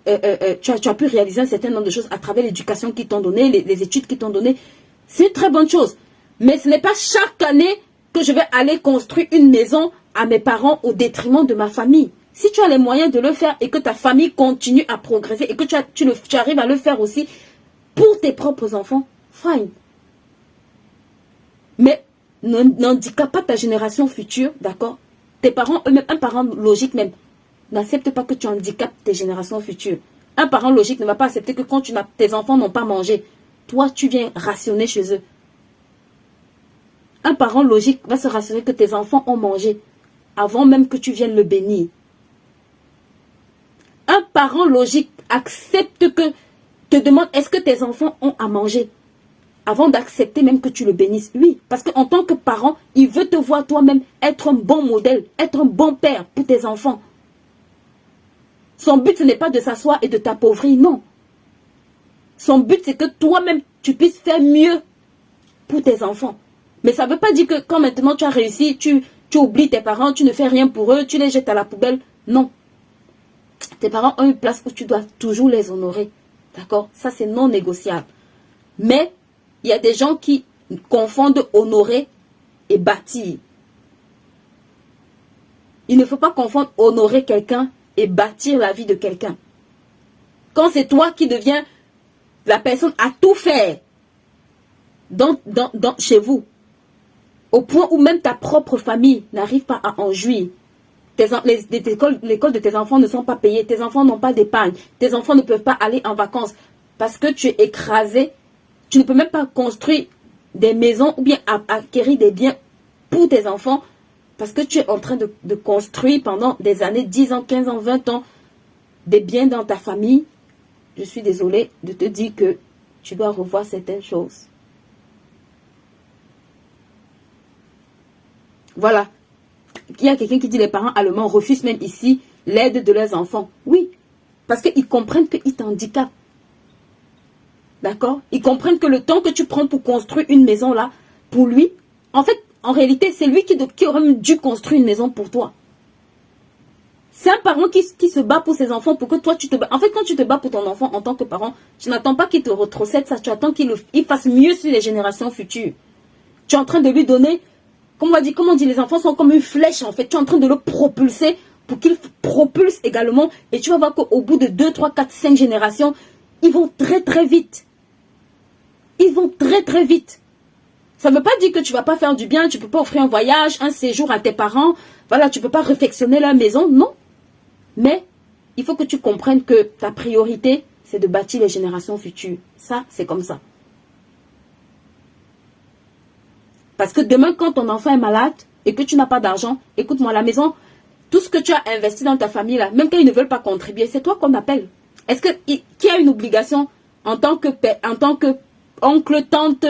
tu as pu réaliser un certain nombre de choses à travers l'éducation qu'ils t'ont donnée, les études qu'ils t'ont données, c'est une très bonne chose. Mais ce n'est pas chaque année que je vais aller construire une maison à mes parents au détriment de ma famille. Si tu as les moyens de le faire et que ta famille continue à progresser et que tu arrives à le faire aussi pour tes propres enfants, fine. Mais n'handicape pas ta génération future, d'accord? Tes parents eux-mêmes, un parent logique même, n'accepte pas que tu handicapes tes générations futures. Un parent logique ne va pas accepter que quand tes enfants n'ont pas mangé, toi tu viens rationner chez eux. Un parent logique va se rassurer que tes enfants ont mangé avant même que tu viennes le bénir. Un parent logique accepte que te demande est-ce que tes enfants ont à manger avant d'accepter même que tu le bénisses. Oui, parce qu'en tant que parent, il veut te voir toi-même être un bon modèle, être un bon père pour tes enfants. Son but, ce n'est pas de s'asseoir et de t'appauvrir, non. Son but, c'est que toi-même, tu puisses faire mieux pour tes enfants. Mais ça ne veut pas dire que quand maintenant tu as réussi, tu oublies tes parents, tu ne fais rien pour eux, tu les jettes à la poubelle. Non. Tes parents ont une place où tu dois toujours les honorer. D'accord? Ça, c'est non négociable. Mais, il y a des gens qui confondent honorer et bâtir. Il ne faut pas confondre honorer quelqu'un et bâtir la vie de quelqu'un. Quand c'est toi qui deviens la personne à tout faire chez vous, au point où même ta propre famille n'arrive pas à en jouir. L'école de tes enfants ne sont pas payées, tes enfants n'ont pas d'épargne, tes enfants ne peuvent pas aller en vacances parce que tu es écrasé. Tu ne peux même pas construire des maisons ou bien acquérir des biens pour tes enfants parce que tu es en train de construire pendant des années, 10 ans, 15 ans, 20 ans, des biens dans ta famille. Je suis désolée de te dire que tu dois revoir certaines choses. Voilà. Il y a quelqu'un qui dit les parents allemands refusent même ici l'aide de leurs enfants. Oui, parce qu'ils comprennent qu'ils t'handicapent. D'accord? Ils comprennent que le temps que tu prends pour construire une maison là, pour lui, en fait, en réalité, c'est lui qui aurait dû construire une maison pour toi. C'est un parent qui se bat pour ses enfants pour que toi tu te bats. En fait, quand tu te bats pour ton enfant en tant que parent, tu n'attends pas qu'il te retrocède ça, tu attends qu'il fasse mieux sur les générations futures. Tu es en train de lui donner, comment on dit, les enfants sont comme une flèche en fait. Tu es en train de le propulser pour qu'il propulse également. Et tu vas voir qu'au bout de 2, 3, 4, 5 générations, ils vont très très vite. Ils vont très très vite. Ça ne veut pas dire que tu ne vas pas faire du bien, tu ne peux pas offrir un voyage, un séjour à tes parents. Voilà, tu ne peux pas réfectionner leur maison, non. Mais il faut que tu comprennes que ta priorité, c'est de bâtir les générations futures. Ça, c'est comme ça. Parce que demain, quand ton enfant est malade et que tu n'as pas d'argent, écoute-moi, la maison, tout ce que tu as investi dans ta famille, là, même quand ils ne veulent pas contribuer, c'est toi qu'on appelle. Est-ce que qui a une obligation en tant que père, en tant que oncle, tante,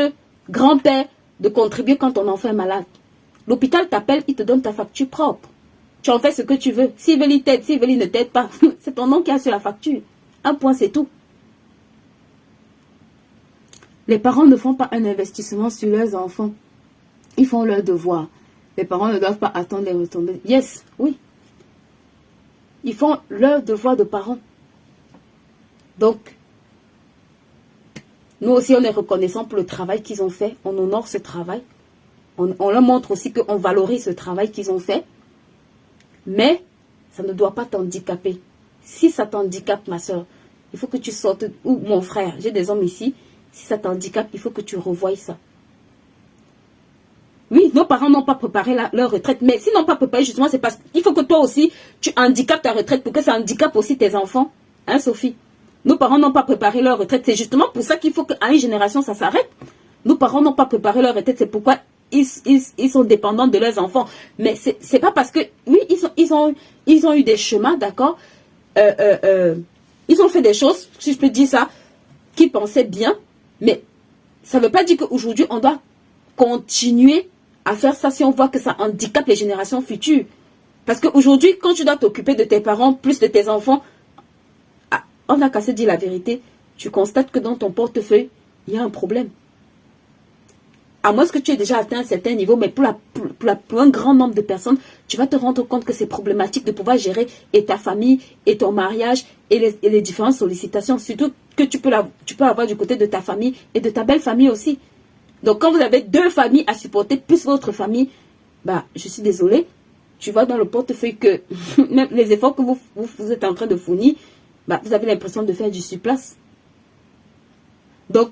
grand-père, de contribuer quand ton enfant est malade? L'hôpital t'appelle, il te donne ta facture propre. Tu en fais ce que tu veux. S'ils veulent, ils t'aident. S'ils veulent, ils ne t'aident pas. C'est ton nom qui a sur la facture. Un point, c'est tout. Les parents ne font pas un investissement sur leurs enfants. Ils font leur devoir. Les parents ne doivent pas attendre les retombées. Yes, oui. Ils font leur devoir de parents. Donc, nous aussi, on est reconnaissants pour le travail qu'ils ont fait. On honore ce travail. On leur montre aussi qu'on valorise ce travail qu'ils ont fait. Mais ça ne doit pas t'handicaper. Si ça t'handicape, ma soeur, il faut que tu sortes, ou mon frère, j'ai des hommes ici, si ça t'handicape, il faut que tu revoies ça. Oui, nos parents n'ont pas préparé leur retraite, mais s'ils n'ont pas préparé, justement, c'est parce qu'il faut que toi aussi, tu handicapes ta retraite pour que ça handicape aussi tes enfants. Hein, Sophie? Nos parents n'ont pas préparé leur retraite. C'est justement pour ça qu'il faut qu'à une génération, ça s'arrête. Nos parents n'ont pas préparé leur retraite. C'est pourquoi ils sont dépendants de leurs enfants. Mais c'est pas parce que... Oui, ils ont eu des chemins, d'accord. Ils ont fait des choses, si je peux dire ça, qu'ils pensaient bien. Mais ça ne veut pas dire qu'aujourd'hui, on doit continuer à faire ça si on voit que ça handicape les générations futures. Parce qu'aujourd'hui, quand tu dois t'occuper de tes parents, plus de tes enfants, on n'a qu'à se dire la vérité, tu constates que dans ton portefeuille, il y a un problème. À moins que tu aies déjà atteint un certain niveau, mais pour un grand nombre de personnes, tu vas te rendre compte que c'est problématique de pouvoir gérer et ta famille, et ton mariage, et les différentes sollicitations. Surtout que tu peux avoir du côté de ta famille et de ta belle famille aussi. Donc quand vous avez deux familles à supporter, plus votre famille, bah, je suis désolée, tu vois dans le portefeuille que même les efforts que vous êtes en train de fournir, bah, vous avez l'impression de faire du surplace. Donc,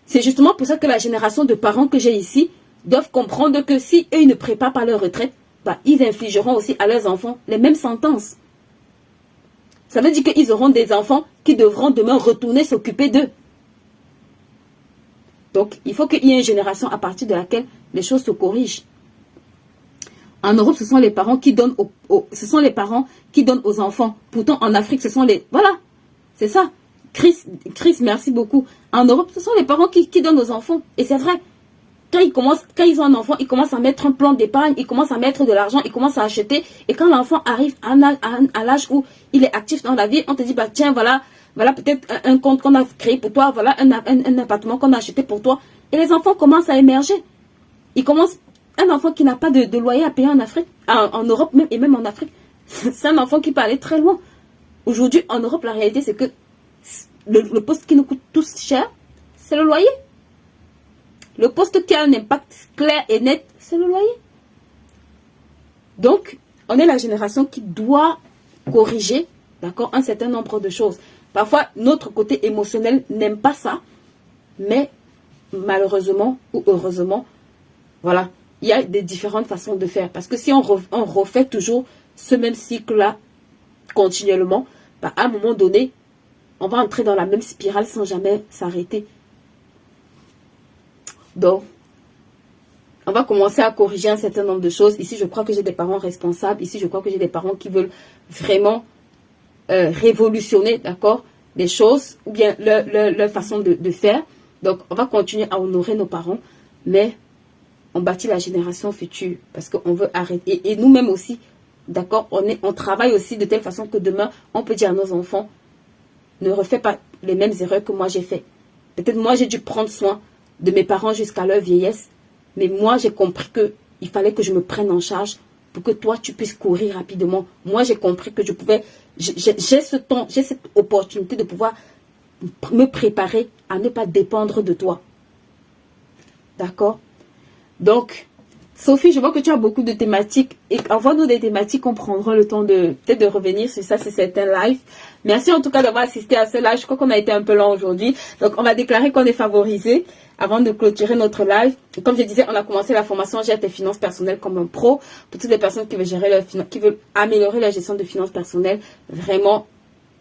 c'est justement pour ça que la génération de parents que j'ai ici doivent comprendre que si eux ils ne préparent pas leur retraite, bah, ils infligeront aussi à leurs enfants les mêmes sentences. Ça veut dire qu'ils auront des enfants qui devront demain retourner s'occuper d'eux. Donc, il faut qu'il y ait une génération à partir de laquelle les choses se corrigent. En Europe, ce sont les parents qui donnent aux enfants. Pourtant, en Afrique, ce sont les... Voilà, c'est ça. Chris, merci beaucoup. En Europe, ce sont les parents qui donnent aux enfants. Et c'est vrai. Quand ils ont un enfant, ils commencent à mettre un plan d'épargne, ils commencent à mettre de l'argent, ils commencent à acheter. Et quand l'enfant arrive à l'âge où il est actif dans la vie, on te dit, bah tiens, voilà peut-être un compte qu'on a créé pour toi, voilà un appartement qu'on a acheté pour toi. Et les enfants commencent à émerger. Un enfant qui n'a pas de loyer à payer en Afrique, en Europe même, et même en Afrique, c'est un enfant qui peut aller très loin. Aujourd'hui, en Europe, la réalité, c'est que le poste qui nous coûte tous cher, c'est le loyer. Le poste qui a un impact clair et net, c'est le loyer. Donc, on est la génération qui doit corriger, d'accord, un certain nombre de choses. Parfois, notre côté émotionnel n'aime pas ça, mais malheureusement ou heureusement, voilà, il y a des différentes façons de faire. Parce que si on refait toujours ce même cycle-là continuellement, bah, à un moment donné, on va entrer dans la même spirale sans jamais s'arrêter. Donc, on va commencer à corriger un certain nombre de choses. Ici, je crois que j'ai des parents responsables. Ici, je crois que j'ai des parents qui veulent vraiment révolutionner, d'accord, les choses, ou bien leur façon de faire. Donc, on va continuer à honorer nos parents, mais on bâtit la génération future parce qu'on veut arrêter. Et nous-mêmes aussi, d'accord, on travaille aussi de telle façon que demain, on peut dire à nos enfants, ne refais pas les mêmes erreurs que moi j'ai fait. Peut-être moi j'ai dû prendre soin de mes parents jusqu'à leur vieillesse, mais moi j'ai compris qu'il fallait que je me prenne en charge pour que toi tu puisses courir rapidement. Moi j'ai compris que j'ai ce temps, j'ai cette opportunité de pouvoir me préparer à ne pas dépendre de toi. D'accord? Donc, Sophie, je vois que tu as beaucoup de thématiques. Et envoie-nous des thématiques, on prendra le temps peut-être de revenir sur ça, c'est certains lives. Merci en tout cas d'avoir assisté à ce live. Je crois qu'on a été un peu lent aujourd'hui. Donc, on va déclarer qu'on est favorisé avant de clôturer notre live. Et comme je disais, on a commencé la formation Gère tes finances personnelles comme un pro. Pour toutes les personnes qui veulent améliorer la gestion de finances personnelles, vraiment,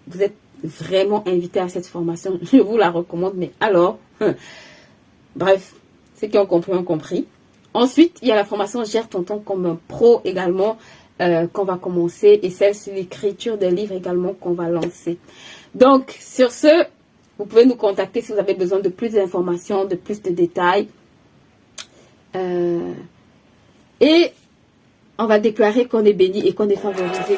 vous êtes vraiment invités à cette formation. Je vous la recommande. Mais alors, bref, ceux qui ont compris ont compris. Ensuite, il y a la formation Gère ton temps comme un pro également qu'on va commencer et celle sur l'écriture des livres également qu'on va lancer. Donc, sur ce, vous pouvez nous contacter si vous avez besoin de plus d'informations, de plus de détails. Et on va déclarer qu'on est béni et qu'on est favorisé.